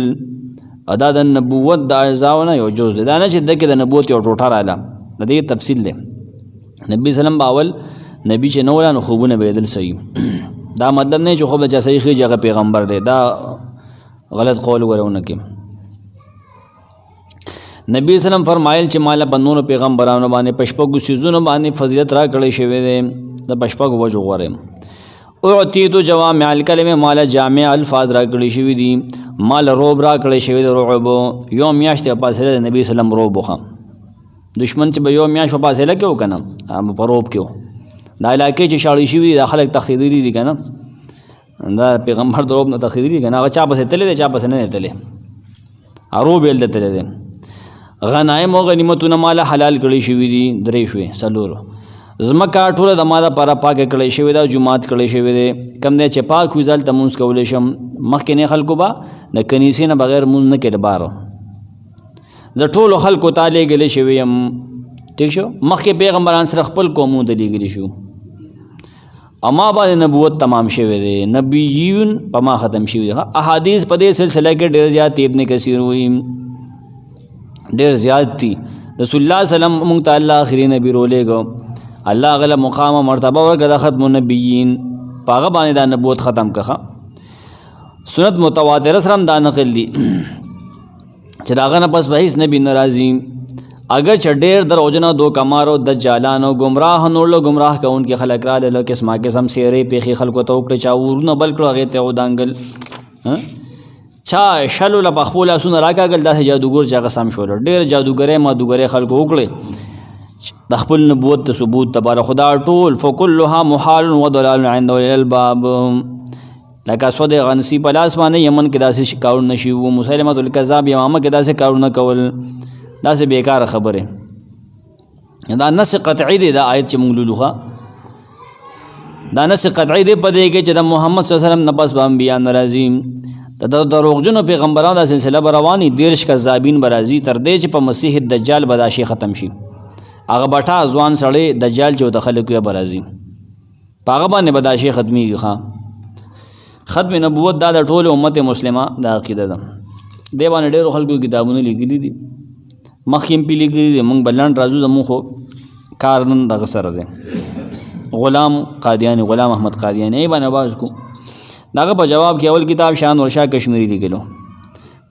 ادا د نبوت د اجزاونه یو جز دی. دا نه چې دغه د نبوت یو ټوټه رااله د دې تفصیل دی. نبی سلام باول نبی چې نو ولانو خوبونه بدل صحیح. دا مطلب نه چې خوب د صحیح خېجه پیغمبر دی، دا غلط قول ورونه کې. نبی سلام فرمایل چې مال په نور پیغمبرانو باندې پشپغو سيزونو باندې فضیلت را کړی شوی دی د پشپغو وجو غوړم. اعطیت جوامع الکلمه مال جامع الفاظ را کړی شوی دی. مال روب را کړی شوی دی. رعب یوم میاشت په سره نبی سلام روب خو دشمن چې به یوم میاشت په سره کې وکنه په روب کې دا علاقې چې شاړی شوی د خلک تخیدری دي کنه دا پیغمبر دروب نه تخیدری کنه هغه چا په تللی چا په نه تللی اروب یل تللی. غنایم او غنیمتونه مال حلال کړی شوی دي درې شوي سلور. زمکا ټوله د ماده پر پاک کړی شوی دا جمعات کړی شوی دی. کم دی چې پاک وي ځل تمونځ کولی شم. مخکې نه خلکو به د کنیسې نه بغیر مونځ نه کېده بار د ټولو خلکو ته لیږلی شوی یم. ټیک شو. مخکې پیغمبران سره خپل قومونو ته لیږلی شو. اما باندې نبوت تمام شوی دی. نبیون په ما ختم شوی دی. احادیث په دې سلسله کې ډېر زیات ابن کثیر وایي ډېر زیات دي. رسول الله سلام مونږ ته الله آخري نبی رولېږو. الله غله مقام او مرتبه ورکړه د ختم النبیین په هغه باندې دا نبوت ختم کړه. سنت متواتره سره هم دا نقل دي چې د هغه نه پس به هېڅ نبي نه راځي. اگر چې ډېر دروغجنه دوکمارو دجالانو ګمراه نورلو ګمراه کوونکي خلک راغلل قسمه قسم څېرې پیښې خلکو ته وکړه چا ورونه بل کړو هغې ته یې ودانګل چا شلو له په خپلو لاسونه راکاږل داسې جادوګر چې هغه سم شول. ډېر جادوګرۍ مادوګرۍ خلکو وکړې د خپل نبوت ته ثبوت دپاره. خو دا ټول فکلها محال و ضلال عند اولي الالباب لکه اسود غنسی په لاس باندې یمن کې داسې کارونه شوي وو، مسیلمة الکذاب یمامه کې داسې کارونه کول، داسې بیکاره خبرې. دا نص قطعي دی دا آیت چې موږ لولو ښه، دا نص قطعي دی په دې کې چې د محمد صلی الله علیه وسلم نه پس به انبیا نه راځي، د دروغجنو پیغمبرانو دا سلسله به رواني، 13 کذابین به راځي تر دې چې په مسیح دجال به دا شی ختم شي. هغه بټا ځوان سړی دجال چې د خلکو یې به راځي، په هغه باندې به دا شی ختمیږي. ښه، ختم نبوت دا د ټول امت مسلمه دا عقیده ده. دې باندې ډېرو خلکو کتابونه لیکلي دي، مخکې هم پې لیکلي دي، موږ به لنډ راځو، زموږ خو کار نن دغه سره دی. غلام قادیانی، غلام احمد قادیانی، ای باندې باز کو داغه په جواب کې اول کتاب شان ورشاه کشمیری لیکلو،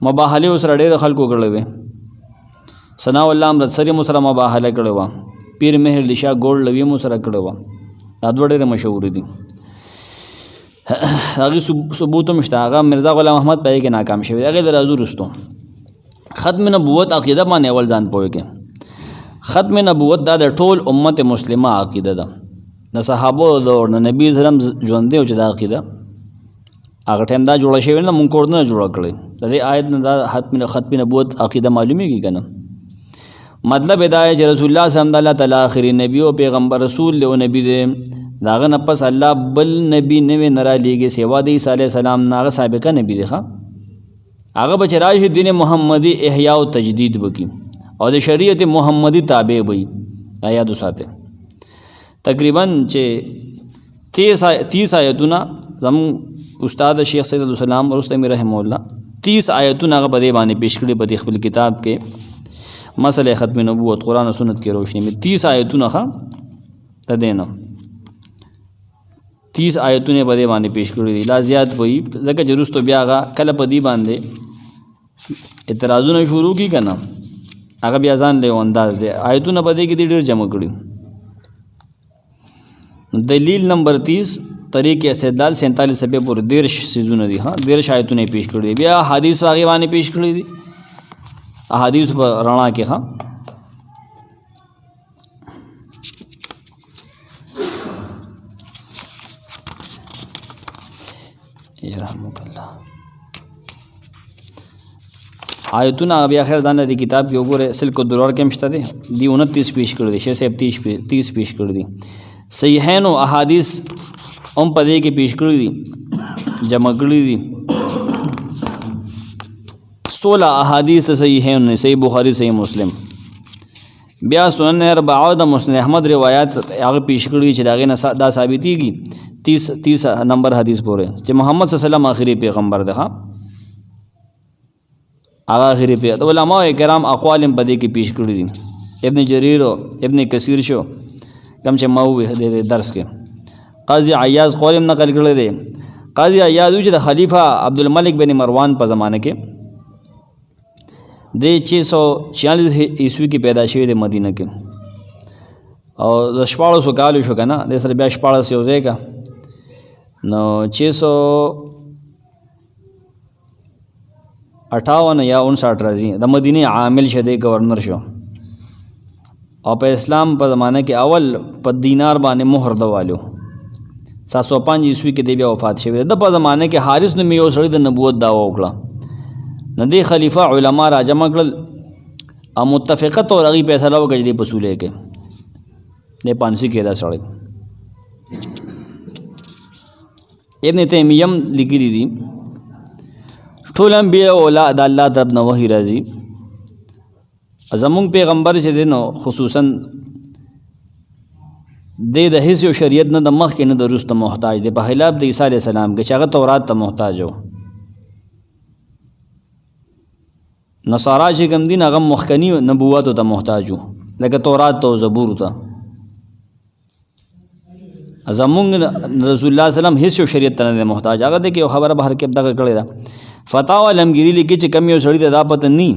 مباهله سره ډېر خلکو کړل وې، ثنا الله امرت سری مو سره مباهله کړو، پیر مهر علی شاه ګوړ لوی مو سره کړو، دا ډېر مشهور دي. هغه ثبوت مشته، هغه مرزا غلام احمد پای کې ناکام شوی، هغه درازو رستو. ختم نبوت عقیده باندې اول ځان پوهیږي. ختم نبوت دا د ټول امت مسلمه عقیده ده، د صحابو دور د نبی سلام ژوند دی او چې دا عقیده هغه ټایم دا جوړه شوې نه، مونږ کور نه جوړه کړې. د دې آیت نه دا ختم نبوت عقیده معلومیږي که نه. مطلب دا چې رسول الله صلی الله علیه تعالی آخري نبی او پیغمبر رسول دی او نبی دی، د هغه نه پس الله بل نبی نوی نه رالیږي سوا د عیسی علیه السلام نه، هغه سابقه نبی دی. ښه، هغه به چې راشي دین محمدي احیا او تجدید وکړي او د شریعت محمدي تابع وي. یاد وساتئ تقریبا چې 30 آیتونه زموږ استاد شیخ سید عبدالسلام رستمی رحمه الله 30 آیتونه هغه په دې باندې پیش کړي په خپل کتاب کې مسئله ختم نبوت قرآن و سنت کې روشنی میں 30 آیتونه ښه ته دینا 30 آیتونه په دې باندې پیش کړي دي، لا زیات وي ځکه چې وروسته بیا هغه کله په دې باندې اعتراضونه شروع کی کنه، هغه بیا ځان له انداز دی. آیتونه په دې کې ډېر جمع کړي. دلیل نمبر 30 طریق استدلال 47 صفحې پورې 13 سیزونه دي. ها 13 آیتونه پیش کړي دي، بیا حدیث واغې باندې پیش کړي دي، احادیث په رڼا کې. ها يرحمك الله آیتونه بیا خیر ځان د کتاب کې وګوره، سلک الدرار کې مشته دي 29 پیش کړي دي، شیخ صاحب 30 پیش کړي دي. صحیحین او احادیث هم په دې کې پیش کړي دي، جمع کړي دي 16 احادیث صحیحین، صحیح بخاری، صحیح مسلم. بیا سنن اربعه د مسند احمد روایت هغه پیش کړي چې داغه نه دا ثابتېږي 30 نمبر حدیث پورې چې محمد صلی الله علیه وسلم آخري پیغمبر دی. ها هغه آخري پیغمبر. علماء کرام اقوال په دې کې پیش کړي دي، ابن جریر او ابن کثیر شو کم چې ما وې د درس کې. قاضی عیاض قول نقل کړی دی. قاضی عیاض چې د خلیفہ عبدالملک بن مروان په زمانه کې د 646 عیسوي کې پیدا شوی دی مدینه کې، او د 1400 کالو شو کنه، د سره بیا 14 یو ځای کا نو 658 یا 59 راځي. د مدینه عامل شدی گورنر شو، او په اسلام په زمانه کې اول په دینار باندې مهر دوالو. 705 عیسوي کې دی بیا وفات شوی. د په زمانه کې حارث نومي یو سړی د نبوت دعوه وکړه، نه دی خلیفہ علما را جمع کړل او متفقه طور هغې فیصله وکړه چې دی په صلح کې دی پانسي کېده سړی. ابن تیمیه هم لیکلي دي ټول انبیا اولاد د الله طرف نه وحی راځي. زمونږ پیغمبر چې دی نو خصوصا دی د هیڅ یو شریعت نه د مخکې نه د وروسته محتاج دی، په خلاف د عیسی علیه السلام کې چې هغه تورات ته محتاج و. نصارا چې کوم دین هغه مخکني نبواتو ته محتاج و، لکه تورات ته او زبور ته. زمونږ رسول الله سلام هیڅ یو شریعت ته نه محتاج. هغه دی کې یو خبره بهر کې دغه کړې ده، فتاوا علمګیری لیکي چې کم یو سړي ته دا پته نی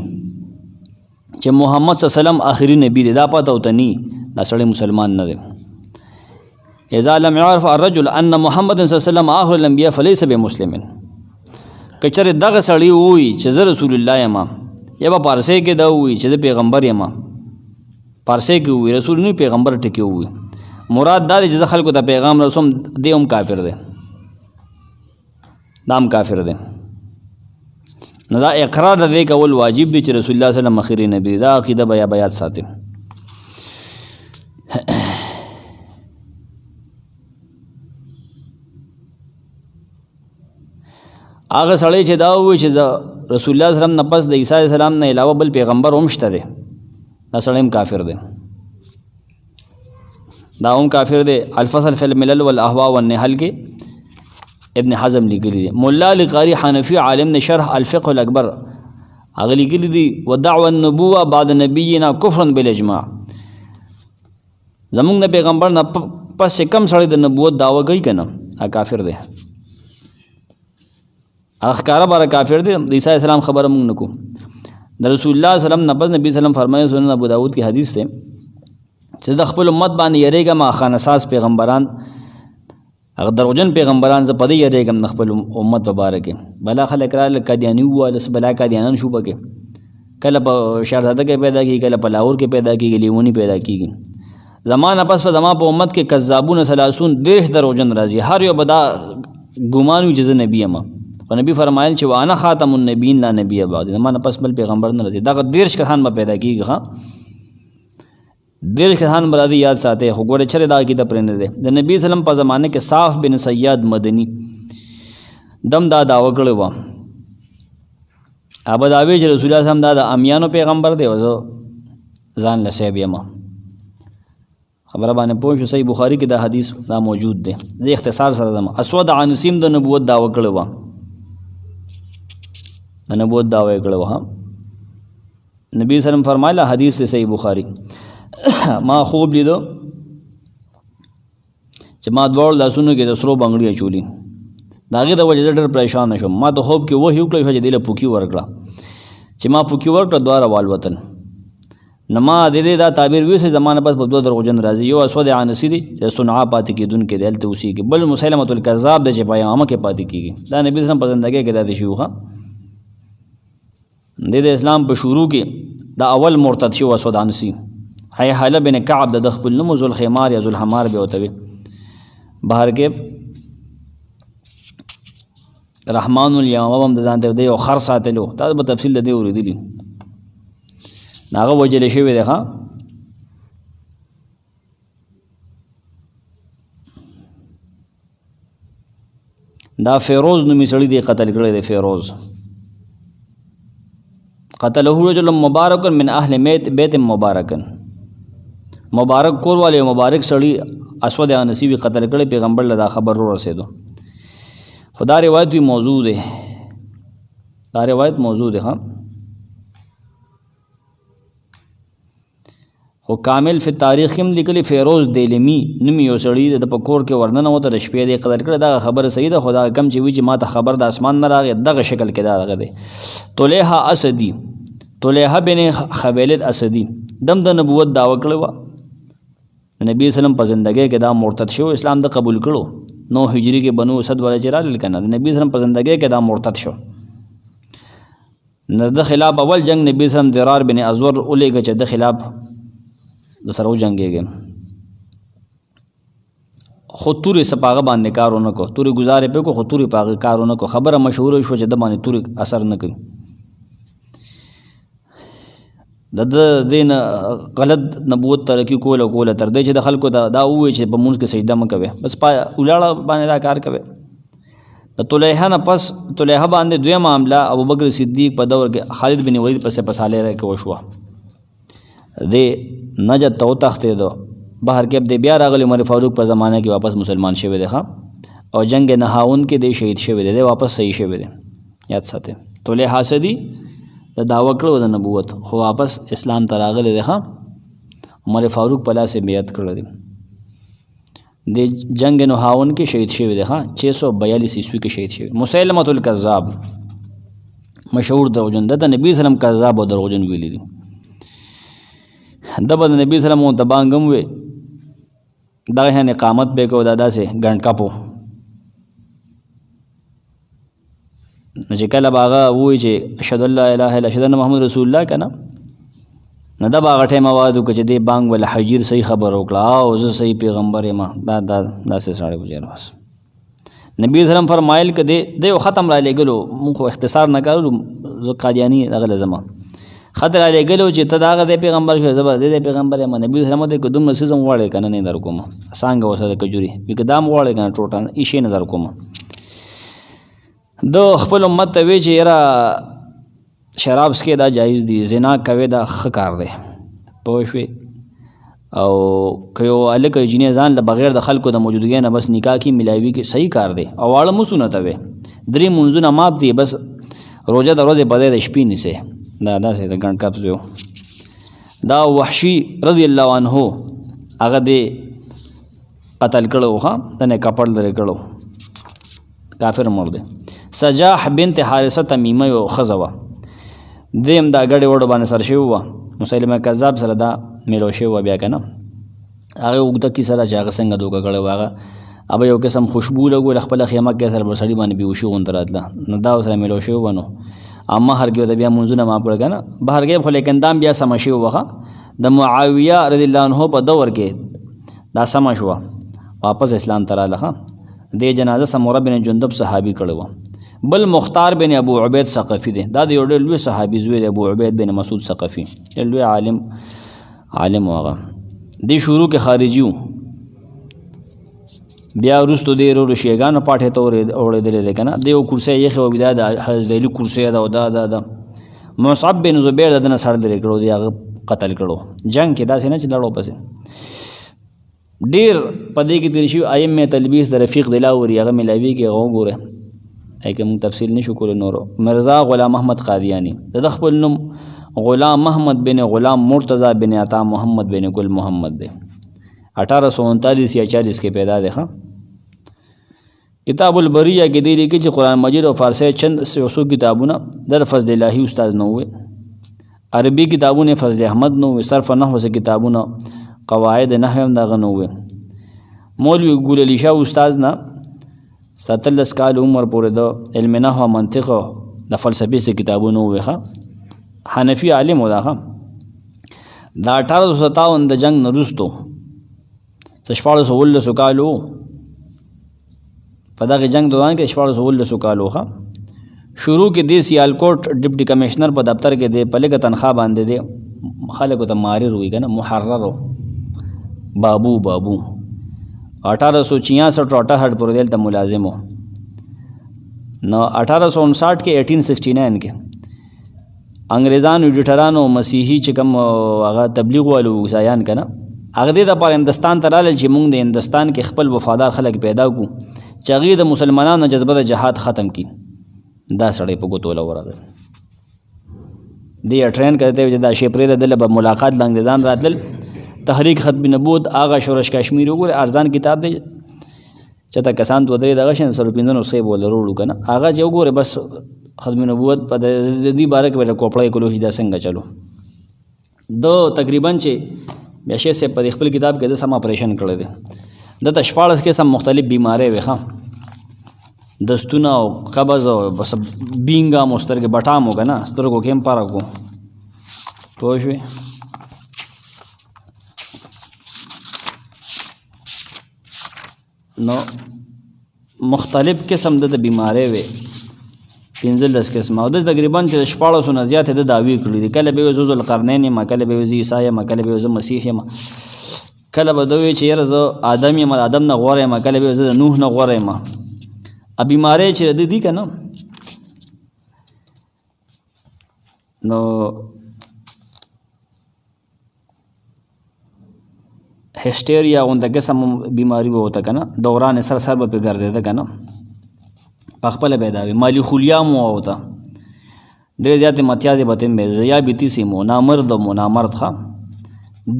چې محمد صلی الله علیه وسلم آخري نبی دی، دا پته وته نی، دا سړی مسلمان نه دی. اذا لم يعرف الرجل ان محمد صلی الله علیه وسلم آخر الانبیاء فليس بمسلم. کچره دغه سړی وای چې زه رسول الله یم، یا به پارسي کې دا وای چې پیغمبر یم، پارسي کې وای رسول نه پیغمبر ټکی وای، مراد دا چې خلکو ته پیغام رسوم دی، هم کافر دی. دام کافر دی. نو دا اقرار د دې کول واجب دی چې رسول الله صلی الله علیه وسلم اخري نبی دی. دا عقیده به یاد ساتئ. هغه سړی چې دا ووایي چې رسول الله صلی الله علیه وسلم نه پس د عیسی علیه السلام نه علاوه بل پیغمبر هم شته دی، دا سړی هم کافر دی. دا هم کافر دی. الفصل فی الملل والاهواء والنحل کې ابن حزم لیکلی دی. مولا علی قاری حنفی عالم نے شرح الفقه الاکبر هغه لیکلی دی ودعوى النبوه بعد نبینا کفر بالاجماع. زمونږ د پیغمبر نه پس کم سړی د نبوت دعوه کوي کنه هغه کافر دی، اخکارا بارا کافر دی. د عیسی السلام خبره مونږ نکو. د رسول الله صلی الله علیه وسلم نه پس نبی سلام فرمایي سنن ابو داود کی حدیث ده چې د خپل امت باندې یریګه ما خانساس پیغمبران هغه دروغجن پیغمبران ز پدې یریګم د خپل امت مبارک بلا خلک را قادیانی واله بلا قادیانان شو بکه کله په شهزاده کې پیدا کی کله په لاهور کې پیدا کی لیونی پیدا کیږي. زمانہ پس په زما په امت کې کذابون ثلاثون دیش دروغجن راځي. هر یو بدا ګمانو چې نبی اما او نبی فرمایل چې وانا خاتم النبیین لا نبی بعد. زمانہ پس بل پیغمبر نه راځي. دا دیرش کسان به پیدا کیږي. ها دیرش کسان برادی یاد ساته خو ګوره چره دا کی ته پرنه ده. د نبی سلام په زمانه کې صاف بن سید مدنی دم دا داوا کړو و ابا داوی چې رسول الله سم دا د امیانو پیغمبر دی او ځان لسیب یما خبره باندې پوه شو. صحیح بخاری کې دا حدیث دا موجود دی. زه اختصار سره زما اسود عنسیم د نبوت داوا کړو و د نبوت داوا کړو. ها نبی سلام فرمایله حدیث صحیح بخاری ما خوب لیدو چې ما دوړ لاسونو کې د سرو بنگړي اچولي. د هغې د وجې زه ډېر پریشان شوم. ما د خوب کې وحي وکړی چې دې له پوکي ورکړه. چې ما پوکي ورکړه دواړه والوتل. نو ما د دې دا تعبیر ویسه زمانه پس په دوه دروغجن راځي. یو اسود عنسی دی چې صنعا پاتې کېدونکی دی هلته اوسېږي، بل مسلمة الکذاب دی چې په یمامه کې پاتې کېږي. دا نبي اسلام په زندګۍ کې داسې شي وخه د اسلام په شروع کې دا اول مرتد شو اسود عنسی. حیحله بن کعب د خپل نوم ذوالخمار یا ذوالحمار به وته بهر کې رحمان الیوم هم د ځان ته دی او خر ساتلو. تاسو په تفصیل د دې اوریدلی هغه وجل شوی دی. ښه دا فیروز نومي سړي دی قتل کړی دی. فیروز قتله رجل مبارک من اهل بیت مبارکن مبارک کور والے مبارک سړی اسود عنسی وی قتل کړي. پیغمبر له دا خبر رو رسیدو. خدا روایت وی موضوع ده. دا روایت موضوع ده. ها خو کامل فی تاریخ هم لیکلی فیروز دیلمی نومي یو سړی د پکور کې ورننه وته د شپې دی قتل کړي. دا خبره صحیح ده. خدا کم چې وی چې ما ته خبر د اسمان نه راغی دغه شکل کې دا راغی. طلحه اسدی طلحه بن خویلد اسدی دم د نبوت داوا کړی و. نبی سلام په زندګۍ کې دا مرتد شو. اسلام د قبول کړو 9 هجری کې بنو اسد والا چرال کنه. نبی سلام په زندګۍ کې دا مرتد شو. نه د خلاف اول جنگ نبی سلام درار بن ازور الیګه چې د خلاف د سره جنگيږي. خو تورې سپاغه باندې کارونه کو تورې گزارې په کو خو تورې پاغه کارونه کو. خبره مشهور شو چې د باندې تورې اثر نه کوي. د دین غلط نبوت ترقی کوله تر دې چې د خلکو دا وایي چې په مونږ کې سجده مه کوئ بس ولاړه باندې دا کار کوي. د طلحه نه پس طلحه باندې دوی معامله ابوبکر صدیق په دور کې خالد بن ولید پسې پساله راکې وشوه. دې نجد ته وتښتېدو بهر کې د بیا راغلی عمر فاروق په زمانه کې واپس مسلمان شوی دی. او جنگ نهاون کې دی شهید شوی دی. واپس صحیح شوی دی. یاد ساتئ طلحه اسدی د دعوه کړو د نبوت خو واپس اسلام ته راغلی دی. عمر فاروق په لاس بیعت کړی دی. د جنگ نهاون کې شهید شوی دی. 642 عیسوي کې شهید شوی. مسلمة الکذاب مشهور دروغجن د نبی سلام کذاب او دروغجن ویلی دی. د نبی سلام ته بانګم وی دغه اقامت به کو دادا سے ګڼ کاپو چې کله باغه وای چې اشهد ان لا اله الا اشهد ان محمد رسول الله کنه نه دا باغه ټیم आवाज وکړي چې د بانګ ول حجیر صحیح خبر وکړه او زه صحیح پیغمبر یم. دا سه سړی وجه بس نبی سلام فرمایل که د یو ختم را لېږلو مونږ خو اختصار نه کړو زه قادیاني دغه لزما خط را لېږلو چې ته د هغه دی پیغمبر شوې زه به د دې پیغمبر یم نبي سلام ته که دومره څیز هم غواړې که نه در کوم څانګه ورسره کجوري وي که دا هم غواړې که نه ټوټه هېڅ شی نه در کوم د خپل امت ته وی چې یاره شراب څکې دا جایز دي زنا کوې دا ښه کار دی پوه شوې او که یو هلک جینۍ ځان له بغیر د خلکو د موجودګۍ نه بس نکاح کې ملاوي کې صحیح کار دی او واړه مونځونه ته وی 3 مونځونه ماپ دي بس روژه د ورځې په دی د شپې نیسئ دا داسې د ګڼ قبض یو دا وحشي رضی الله عنه هغه دی قتل کړو ښه د نه کپړ لرې کړو کافر مړ دی سجاح بنت حارثه تمیمه یو ښځه وه دیم دا ګډې وړو باندې سر شوي وه مسلمه کذاب سره دا میلو شوی وه بیا که نه هغې اوږده کیسه ده چې هغه څنګه دوکه کړی و هغه ابه یو قسم خوشبو لګول خپله خیمه کې سره به سړي باندې بېهوشي غوندې راتله نو دا ورسره میلو شوی وه نو اما هرګې ورته بیا مونځونه ماپ کړه که نه بهرګې خو لیکن دا هم بیا سمه شوې وه د معاویه رضی الله عنه په دور کې دا سمه شوه واپس اسلام ته راله ښه دې جنازه سموره بن جندب صحابي کړی وه بل مختار بن ابو عبید ثقفي دی دا د یو ډېر لوی صحابي زوی دی ابو عبید بن مسعود ثقفي ډېر لوی عالم و هغه دې شروع کې خارجي و بیا وروستو دې ورو شیګانو پاټې ته اوړېدلی دی که نه د یو کرسۍ یخې وه دا د حضرت علي کرسۍ ده او دا مصعب بن زبیر د ده نه سر لرې کړو دی هغه قتل کړو جنګ کې داسې نه چې لړو پسې ډېر په دې کې تېر شوي ائمه تلبیس د رفیق دلاوري هغه میلاویږي هغه وګورئ که موږ تفصیل نشو کولی نورو مرزا غلام احمد قادیانی د خپل نوم غلام محمد بن غلام مرتضی بن عطا محمد بن گل محمد دی 1839 یا 40 کې پیدا دی ښه کتاب البریه کې دی لیکي چې قرآن مجید او فارسی چند یو څو کتابونه در فضل الهی استاد نه وي عربي کتابونه فضل احمد نه وي صرف نحو سے کتابونه قواعد نحو هم دغه نه وي مولوي ګل علي شاه استاد نه 17 کال عمر پورې د علم نحو منطق د فلسفې سے کتابونه وي ښه حنفي عالم و دا ښه دا 1857 د جنګ نه وروستو 1419 کالو په دغه جنګ دوران کې 1419 کالو ښه شروع کې دی سیالکوټ ډپټي کمشنر په دفتر کې دی په لږه تنخواه باندې دی خلکو ته مارر وي که نه محرر بابو 1866 68 پورې دلته ملازم و نو 1859 کې 1869 کې انګریزانو ایډیټرانو مسیحي چې کوم هغه تبلیغ والو عیسایان که نه هغه دې دپاره هندوستان ته راغلل چې موږ د هندوستان کې خپل وفادار خلک پیدا کړو چې هغې د مسلمانانو جذبه د جهاد ختم کړي دا سړی په ګوتوله ورغی دې ټرین کرتے چې دا شی پرېږده دله به ملاقات له انګریزان راتلل تحریک ختم نبوت آغا شورش کشمیر وګوره ارزان کتاب دی چې تا کسان دوه درې دغه شی 115 نسخې به ولروړو که نه هغه چې وګوره بس ختم نبوت په د دې باره کې به کوپړی کولو چې دا څنګه چلو د تقریبا چې بیا شیخ صاحب په خپل کتاب کې د سم اپریشن کړی دی دلته 14 قسم مختلف بیماری وي ښه دستونه او قبض او بس بینګا مو سترګې بټام و که نه سترګو کې هم پاره کو پوه شوې نو مختلف قسم د بیماری وي 15 قسمه او د تقریبا چې 1400 نه زیات د دعوی کړي دي کله به ذو القرنین یم کله به عیسی یم کله به مسیح یم کله به دوی چې یره زه آدم یم آدم نه غوړه یم کله به زه نوح نه غوړه یم ا بیماری چې د دې کنه نو هسټیریا غونډه قسم بیماری به وته کنه دوران سر به په ګرځیده کنه په خپل پیداوي مالی خولیا مو وته ډېر زیات متیاز بته مې زیا بیتی سی مو نامرد مو نامرد خا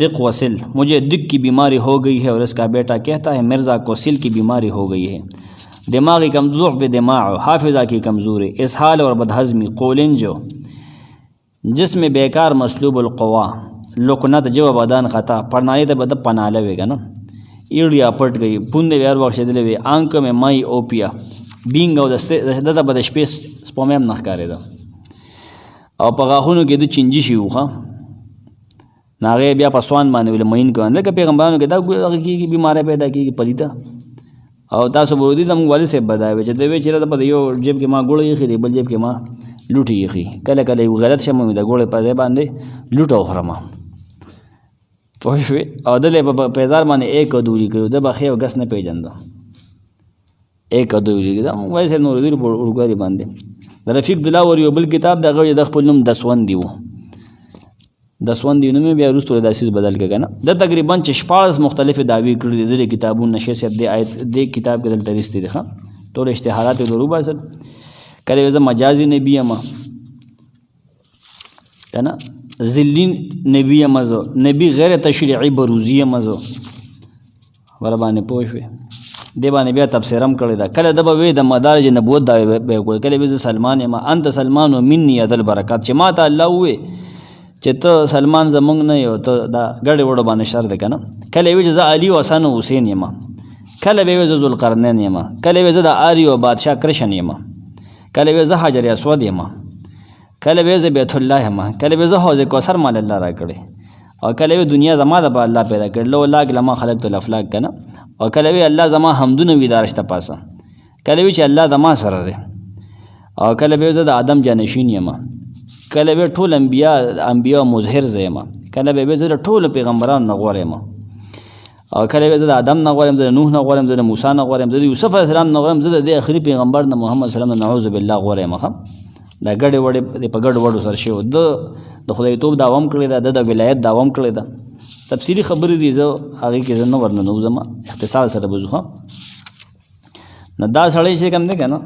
دق وصل مجھے دق کی بیماری ہو گئی ہے اور اس کا بیٹا کہتا ہے مرزا کو سل کی بیماری ہو گئی ہے دماغی کمزور پہ دماغ حافظہ کی کمزوری اسحال اور بدہضمی قولن جو جسم بیکار مسلوب القوا لکنت جو بدن خطا پرنائی ته بد پناله ویګا نه ایړیا پټ گئی پوند ویار واښدلې وی آنک میں مای اوپیا بینګ او د بد شپیس سپومم نه ښکارې ده او په غاخونو کې د چنجي شي وخه ناغه بیا په سوان باندې ول مین کوي لکه پیغمبرانو کې دا کیږي بیماری پیدا کیږي پلیته او تاسو بورودي زموږ والد صاحب به دا وایي چې دی وایي چېرې په یو جیب کې ما ګوړه ایښي دی بل جیب کې ما لوټې ایښي کله کله یو غلط شم د ګوړې په ځای باندې لوټه وخورم پوه شوې او دلې په پیزار باندې ایک ادو لیکلي ده به ښې او ګس نه پېژانده ایک ادو لیکلي ده والد صاحب نورالدین په اورګاډي باندې د رفیق دلاور یو بل کتاب د هغه د خپل نوم دسوندي و دسوندي نوم بیا وروسته دا څیز بدل کړه که نه ده تقریبا چې 14 مختلفې دعوې کړي دي دې کتابونه نشي صاحب دې کتاب کې دلته ایستي دي ښه ټول اشتهارات یې درو باسل کله زه مجازي نبي یم که نه ذلي نبي یم زه نبي غیر تشریعي بروزي یم زه خبره باندې پوه شوې دې باندې بیا تبصره هم کړې ده کله ده به وایي د مدارج نبوت دعوې به یې کوي کله به زه سلمان یم انت سلمان و مني عدل برکات چې ما ته الله ووایي چې ته سلمان زمونږ نه یو ته دا ګډې وډو باندې شر دی که نه کله یې وایي چې زه علي و حسن و حسین یم کله به یې وایي زه ذوالقرنین یم کله یې وایي زه د آریو بادشاه کرشن یم کله به زه حجر اسود یم کله به زه بیت الله یم کله به زه حوض کوثر مال الله را کړی او کله به دنیا زما د الله پیدا کړ لو لاک لما خلقت الافلاک کنه او کله به الله زما حمدونه وی دارشته پاسه کله به چې الله زما سره دی او کله به زه د آدم جانشین یم کله به ټول انبیا مظهر زه یم کله به زه د ټولو پیغمبرانو نه غوره یم او کله به زه د آدم نه غواړم زه د نوح نه غواړم زه د موسی نه غواړم زه د یوسف علیه السلام نه غواړم زه د دې آخري پیغمبر نه محمد صلی الله علیه وسلم نعوذ بالله غواړم دا ګډې وډې په ګډ وډو سره شوي د خدایتوب دعوه هم کړې ده د ولایت دعوه هم کړې ده تفصیلي خبرې دي زه هغې کې زه نه ورننوځم اختصار سره به ځو نه دا سړی چې کوم دی که نه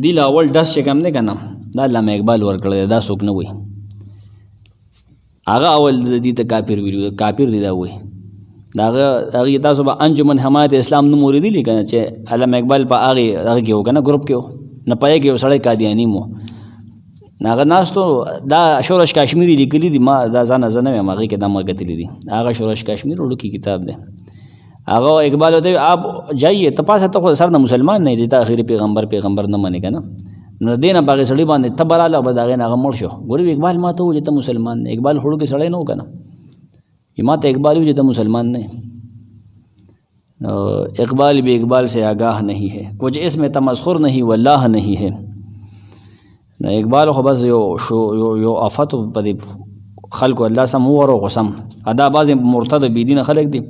دې له اول ډس چې کوم دی که نه دا علامه اقبال ورکړی دی دا څوک نه وایي هغه اول دې ته کافر ویلي کافر دی دا وایي د هغې تاسو به انجمن حمایت اسلام نوم اورېدلي که نه چې علامه اقبال په هغې کې و که نه ګروپ کې و نه پای کې یو سړی قادیاني مو هغه ناستو دا شورش کشمیری لیکلي دي ما دا ځان زه نه ویم هغې کې دا ما کتلي دي هغه شورش کشمیر وړوکی کتاب دی هغه اقبال ہوتے آپ جائیے تپاس ته خو سر د مسلمان نه دی ته اخري پیغمبر نه منې که نه نو دې نه باغې سړي باندې ته براله بس هغې نه هغه مړ شو ګورې اقبال ما ته وویل ته مسلمان نه اقبال وړوکی سړی نه و که نه ما ته اقبال وویل ته مسلمان نه اقبال بھی اقبال سے آگاہ نہیں ہے کچھ اس میں تمسخر نہیں واللہ نہیں ہے اقبال خو بس یو آفت په دې خلکو الله سم وور او قسم ادا بعضې مرتد بې دینه خلک دي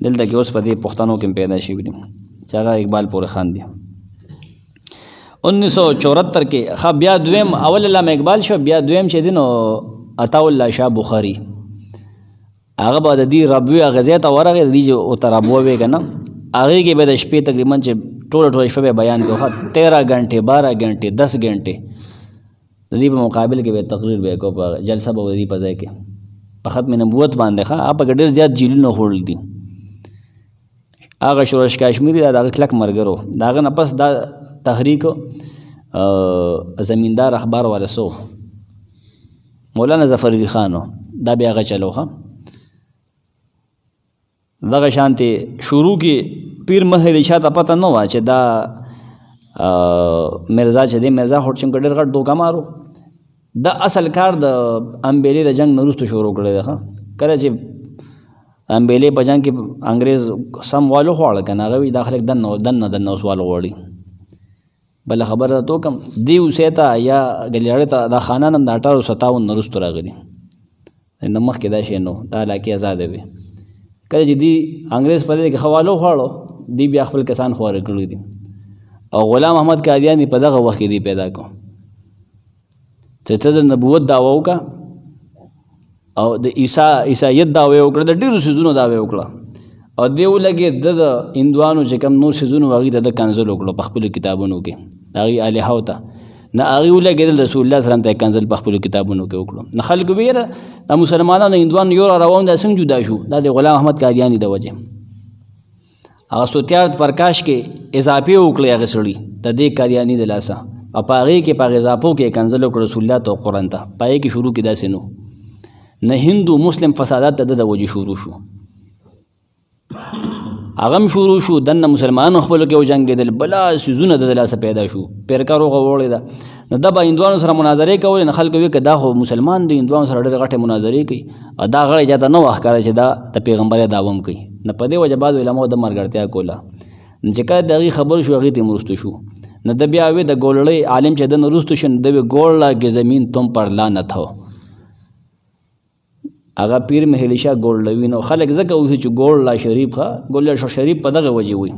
دلته کې اوس په دې پښتنو کې پیدا شوي دي چې هغه اقبال پورې خان دي 1974 کې بیا دویم اول علامه اقبال شو بیا دویم چې دی نو عطاالله شاه بخاري هغه به د دې ربوي هغه ځای ته ورغی د دې چې ورته ربوه وی که نه هغې کې به د شپې تقریبا چې ټوله شپه به بیان کړو 13 غنټې 12 غنټې 10 غنټې د دې په مقابل کې به تقریر به کو په جلسه به د دې په ځای کې په ختم نبوت باندې هغه پکې ډېر زیات جیلونه خوړل دي هغه شورش کشمیری دا هغه کلک ملګرو د هغه نه پس دا تحریک زمیندار اخبار والا سو مولانا ظفر علي خان دا بیا هغه چلو دغه شانتې شروع کې پیر مهدي شاه ته پته نه وه چې دا مرزا چې دی مرزا هوډچم که ډېر غټ دوکه مارو دا اصل کار د امبېلې د جنګ نه وروسته شروع کړی دی کله چې امبېلې په جنګ کې انګریز سم والو خواړه که نه هغه وي دا خلک دننه اوس والو غواړي بله خبره درته وکړم دې اوسۍ ته یا ګلیاړۍ ته دا خانان هم د 1857 نه وروسته راغلي نه مخکې دا شی نو دا علاقې ازادې وې کله چې دی انګریز په دې کې خوالو خواړو دی بیا خپل کسان خواره کړي دي او غلام احمد قادیانی په دغه وخت کې دی پیدا کو چې ته د نبوت دعوه وکړه او د عیسایت دعوه وکړه د ډېرو څیزونو دعوه وکړه او دی ولګې د هندوانو چې کوم نور څیزونو هغې ته د کنزل وکړو په خپلو کتابونو کې د هغې الهو ته نه هغې ولګېدل رسول الله سلام ته کنزل په خپلو کتابونو کې وکړو نه خلکو به یاره د مسلمانانو هندوانو یو را روان دا څنګه جدا شو دا د غلام احمد قادیاني د وجې هغه سوتیارت پرکاش کې اضافې وکړې هغې سړي د دې قادیاني د لاسه او په هغې کې په هغې اضافو کې کنزل وکړو رسول الله ته قرآن ته په هغې کې شروع کې داسې نو نه هندو مسلم فسادات د وجې شروع شو هغه هم شروع شو دننه مسلمانانو خپلو کې وجنګېدل بلا څیزونه د لاسه پیدا شو پیرکا روغه وړې ده نو دا به هندوانو سره مناظرې کولې نه خلکو وی که دا خو مسلمان دی هندوانو سره ډېرې غټې مناظرې کوي دا غړی چاته نه وه ښکاره چې دا د پیغمبرۍ دعوه هم کوي نه په دې وجه بعضو علماو د ملګرتیا کوله. چې کله د هغې خبر شو هغې ته یې وروستو شو نو د بیا وې د ګولړۍ عالم چې د نه وروستو شو نو د وې ګوړه کې زمین تم پر لعنت ہو. هغه پیر مهلی شاه ګوړلوي نو خلک ځکه اوسي چې ګوړلا شریف ښه ګوړلا شریف په دغه وجې وي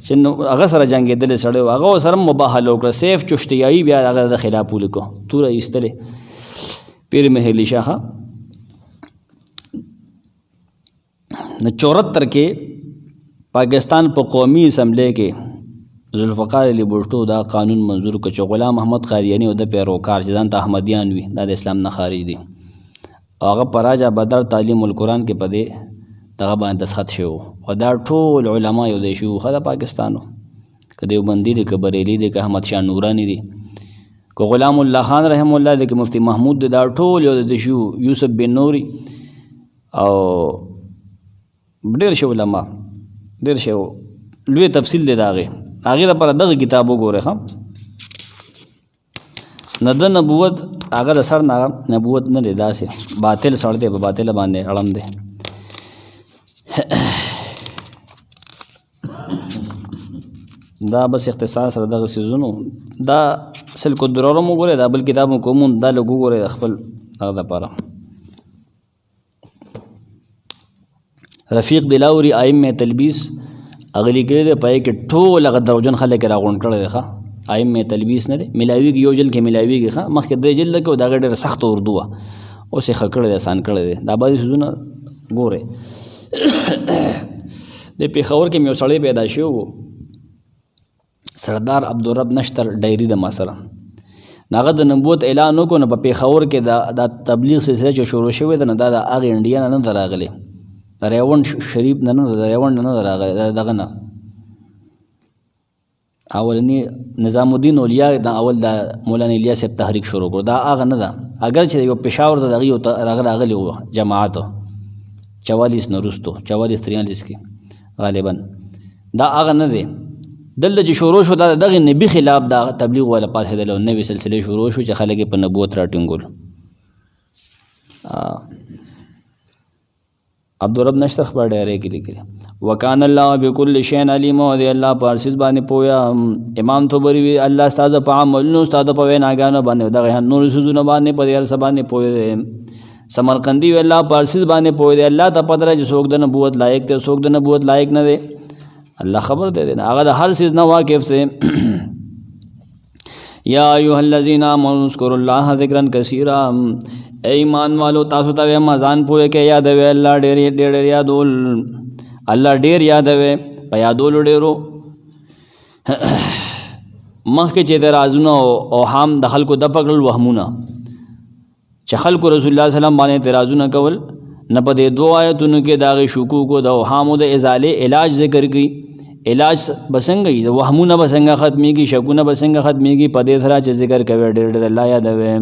چې نو هغه سره جنګېدلی سړی و هغه سره مباهله وکړه. سیف چشتیایي بیا هغه د خلاف ولیکو توره ایستلې پیر مهلی شاه. نو 74 کې پاکستان په قومي اسمبلی کې ذوالفقار علی بھٹو دا قانون منظور کړ چې غلام محمد قادیانی او د پیروکار چې ځان ته احمدیان وي دا د اسلام نه خارج دي. هغه په راجا بدر تعلیم القرآن کې په دې دغه باندې دستخط شوی او دا ټول علما یو دی شو ښه د پاکستانو که دیوبندي دی که بریلي دی که احمد شاه نوراني دی که غلام الله خان رحم الله دی که مفتی محمود دی دا ټول یو دی شو یوسف بن نوري او ډېر شو علما ډېر شو لوی تفصیل دی د هغې دپاره دغه کتاب وګورئ ښه نه د نبوت هغه د سر نه نبوت نه دی داسې باطل سړ دی په باطله باندې اړم دی. دا بس اختصار سره دغه څیزونو دا سلک الدرار هم وګورئ دا بل کتاب مو کوم دا لږ وګورئ د خپل دغه دپاره. رفیق دلاوري ائمه تلبیس هغه لیکلی دی په کې ټول هغه دروجن خلک یې راغونډ کړی دی ښه ائمه تلبیس نه دی میلاویږي یو جلد کې میلاویږي ښه مخکې 3 جلد کې د هغه ډېره سخته اردو وه اوس یې ښه کړی دی آسان کړی دی دا بعضې څیزونه ګورئ. د پېښور کې مې یو سړی پیدا شوی و سردار عبدالرب نشتر ډایري د ما سره هغه د نبوت اعلان وکړو نو په پېښور کې دا تبلیغ سلسله چې شروع شوې ده نو دا د هغې انډیا نه ده راغلی د ریوند شریف نه ده د ریوند نه ده راغلی دغه نه اولنی نظام الدین اولیا دا اول د مولانا الیاس صاحب تحریک شروع کړو دا هغه نه ده اگر چې یو پېښور ته دغه یو راغلی و جماعت 44 نه وروستو 44-43 کې غالبا دا هغه نه دی دلته چې شروع شو دا دغه نبي خلاف دا تبلیغ والا پاسېدل او نوې سلسلې شروع شو چې خلک یې په نبوت راټینګول. عبدالرب نشتر خبر ډایرې کې لیکلي وکان الله بكل شیء علیم او دی الله په هر څیز باندې پوهه. امام طبري وی الله ستاسو په عملونو ستاسو په ویناګانو باندې دغه نور څیزونه باندې په هر څه باندې پوهه دی. سمرقندی وی الله په هر څیز باندې پوهه دی الله ته پته چې څوک د نبوت لایق دی څوک د نبوت لایق نه دی الله خبر دے دینا هغه د هر څیز نه واقف دی. یا ایها الذین آمنوا اذکروا الله ذکرا کثیرا ایمان والو تاسو ته ما ځان پوهه کې یادوي الله ډېر یادول الله ډېر یادوي په یادولو ډېرو مخکې چې د رازونه او هم د خلکو د پکړل وهمونه چې خلکو رسول الله صلی الله علیه وسلم باندې اعتراضونه کول نه په دې 2 آیتونو کې د هغې شکوکو د اوهامو د ازالې علاج ذکر کړي. علاج به څنګه وي د وهمونه به څنګه ختمېږي شکونه به څنګه ختمېږي په دې سره چې ذکر کوي ډېر ډېر الله یادوي.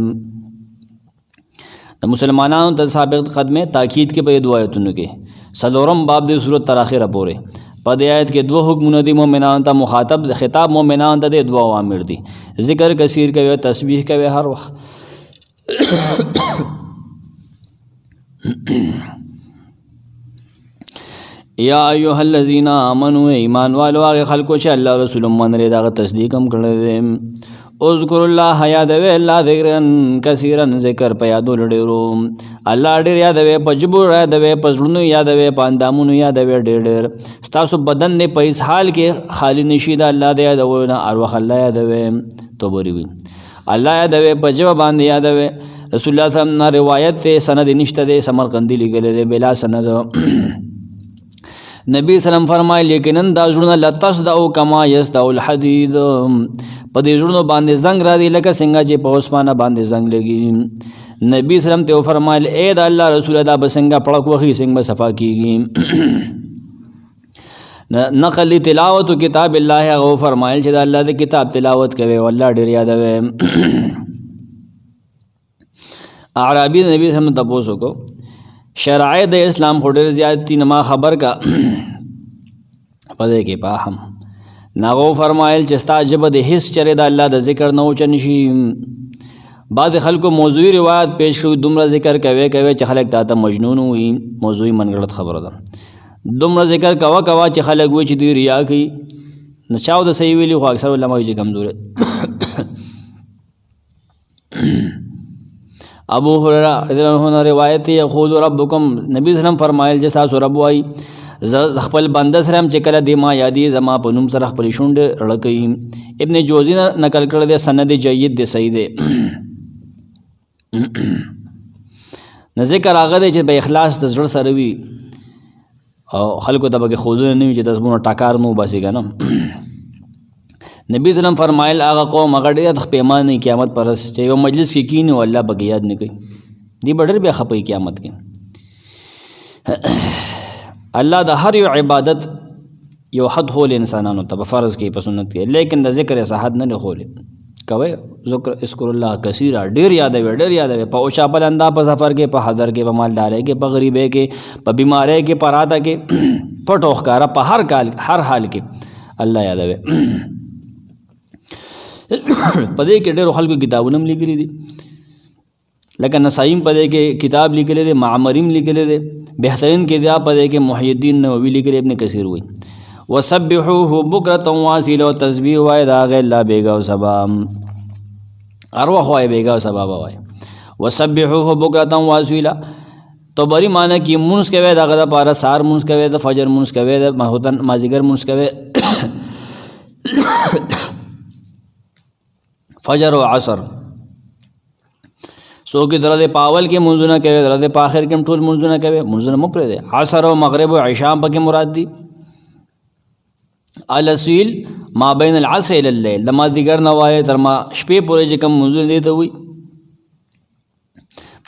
د مسلمانانو ته سابق قدمه تاکید کې په دې 2 آیتونو کې 4 باب د صورت تر اخره پورې په دې آیت کې 2 حکمونه دي مؤمنانو ته مخاطب خطاب مؤمنانو ته د 2 اوامر دي ذکر کثیر کوي تسبیح کوي هر وخت. یا ایها الذین آمنوا ایمان والو هغه خلکو چې الله رسول منلي دغه تصدیق هم کړی دی. اذکر الله یادوي الله ذکرن کثیرا ذکر په یادولو ډېرو الله ډېر یادوي په جبو یادوي په زړونو یادوي په اندامونو یادوي ډېر ستاسو بدن نه په هیڅ حال کې خالی نشي د الله د یادولو نه هر وخت الله یادوي توبري وي الله یادوي په جواب باندې یادوي. رسول الله صلی الله علیه وسلم روایت ته سند نشته دی سمرقندی لیکلی دی بلا سند نبی سلام فرمایي لیکن دا ژوندونه لتصدعوا کما یصدع الحدید په دې ژوندو باندې زنګ را دی لکه څنګه چې په اوسپانه باندې زنګ لګي. نبی سلام ته فرمایل اے د الله رسول دا بسنګه پړک وخی څنګه صفا کیږي. نقل تلاوت کتاب الله هغه فرمایل چې د الله د کتاب تلاوت کوي والله ډیر یادوي. اعرابی نبی سلام ته پوښتنه کو شرایع د اسلام خو ډېر زیات دي نه ما خبر کا پدې کې پاهم ناغو فرمایل چې ستا ژبه د هیڅ چرې د الله د ذکر نه اوچن شي بعض خلکو موضوعي روایت پیش کړو دومره ذکر کوي چې خلک تا مجنون وي موضوعي منګړت خبره ده دومره ذکر کوه چې خلک وایي چې دوی ریا کوي نه چاو د صحیح ویلي خو اکثر علما وایي چې کمزور ابو هريره رضی الله عنه روایت یقول ربکم نبی وسلم فرمایل چې تاسو رب وایي خپل بنده سره هم چې کله د ما یادي زما په نوم سره خپل شونډې رړکوي ابن جوزی نقل کړی دی سند جید دی صحیح دی نه ذکر هغه دی چې به اخلاص د زړه سره وي او خلکو ته به خودونه نه وي چې تاسو ټکار مو باسي که نه نبی وسلم فرمایل هغه قوم هغه ډېر پیمانه قیامت پرس چې یو مجلس کې کیني او الله پکې یاد نه کوي دی به ډېر بیا خپوي قیامت کې الله د هر یو عبادت یو حد هول انسانانو ته په فرض کې په سنت کې لیکن د ذکر صحت نه لخولې کوي ذکر اذکر الله کثیره ډېر یادوي په اوچاپل اندا په سفر کې په حضر کې په مالدارۍ کې په غریبۍ کې په بیماری کې په راته کې پټو ښکارا په هر حال کې الله یادوي په دې کې ډېرو خلکو کتابونه هم لیکلي دي لکه نسائیم په دې کې کتاب لیکلی دی معمریم لیکلی دی بهترین کتاب په دې کې محی الدین نووي لیکلی ابن کثیر وایي وسبحوه بکرة واصیلا تسبیح وایي د هغې الله بیګا او سبا هر وخت وایي بیګا او سبا به وایي وسبحوه بکرة واصیلا طبري معنی کې مونځ کوي د هغه دپاره سهار مونځ کوي د فجر مونځ کوي د مازدیګر مونځ کوي فجر و عصر څوک درځ په اول کې منځونه کوي درځ په آخر کې ټول منځونه کوي منځونه مو پرېږدئ عصر او مغرب او عشاء پکې مراد دي الاسیل ما بین العصر الى الليل د مازدیګر نه وایي تر ما شپې پورې چې کوم منځونه دي ته وایي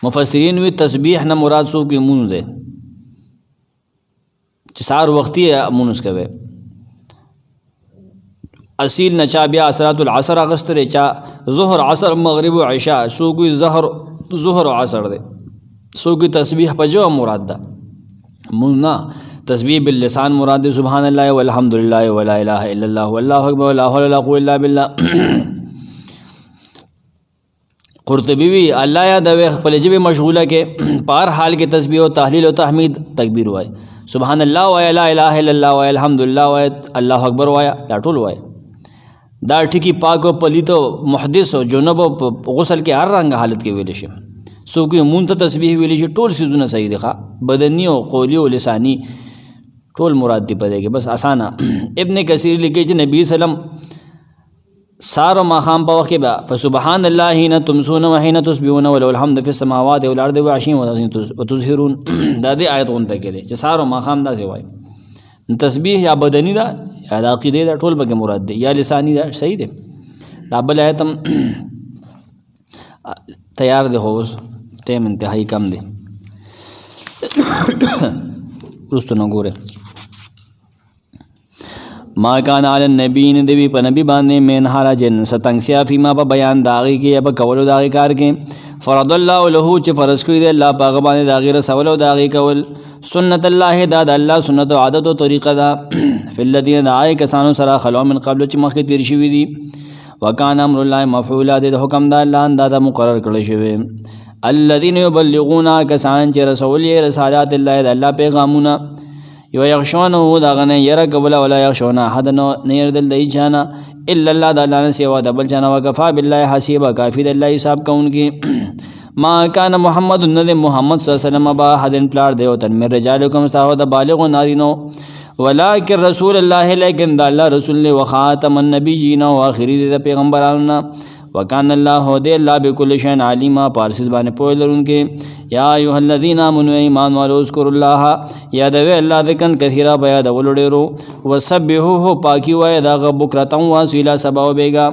مفسرین وایي تسبیح نه مراد څوک یې مونځ دی چې سهار وختي مونځ کوي اصیل نه چا بیا اثرات العصر اغستره چا ظهر عصر مغرب و عشاء سوګي ظهر و عصر ده سوګي تسبیح په جو مراد ده مونږ تسبیح باللسان مراد ده سبحان الله والحمد لله ولا اله الا الله والله اکبر ولا حول ولا قوه الا بالله قرطبی وی الله یادوي خپل جبه مشغوله کې په هر حال کې تسبیح او تهلیل او تحمید تکبیر وای سبحان الله وای لا اله الا الله وای الحمد لله وای الله اکبر وای دا ټول وای دا ټکی پاک او پلیت او محدث او جنب او غسل کې هر رنګ حالت کې ویل شي څوک یې مونږ ته تسبیح ویل شي ټول سيزونه صحیح دي بدني او قولی او لسانی ټول مراد دی پدې کې بس اسانه ابن کثیر لیکي چې نبی سلام سار ما خام په وخت به فسبحان الله حين تمسون وحين تصبحون وله الحمد في السماوات والارض وعشيا وتظهرون دا دې آیت غونډه کې چې سار ما خام دا څه وایي تسبیح یا بدنی دا یا د عقیده دا ټول به مراد دی یا لسانی دا صحیح دی دا بل آیت هم تیار دی خو اوس ټیم انتهایی کم دی رستو نه ګوره ما کان علی النبی ندوی په نبی باندې من حرجن ستنګسیا فيما په بیان داغي کې یا په کولو داغي کار کې فرض الله له چې فرض کړی دی الله پاک باندې داغي رسول او داغي کول سنت الله دا د الله سنت او عادت او طریقه دا فی الذین دعای کسانو سره خلو من قبل چې مخکې تیر شوي دي وکان امر الله مفعولا د حکم د الله اندازه مقرر کړی شوی الذين يبلغون کسان چې رسول رسالات الله د الله پیغامونه یو یخشونه دا غنه یره قبل ولا یخشونه احد نه يردل دی جانا الا الله د الله نه سوا د بل جانا وکفا بالله حسیبا کافی د الله حساب کوونکی ما کان محمد صلی الله علیه وسلم با حدن پلار دیو تن من رجالکم ساو د بالغ نارینو ولکن رسول الله لیکن د الله رسول و خاتم النبیین او اخری د پیغمبرانو وکان الله دی الله بكل شيء علیم پارسز باندې پوه لرونکي یا ایها الذین آمنوا ایمان والو اذکروا الله یادوي الله ذکر کثیره بیا د ولډیرو وسبحوه پاکی وای دا بکرتم واسیلا سبا بیگا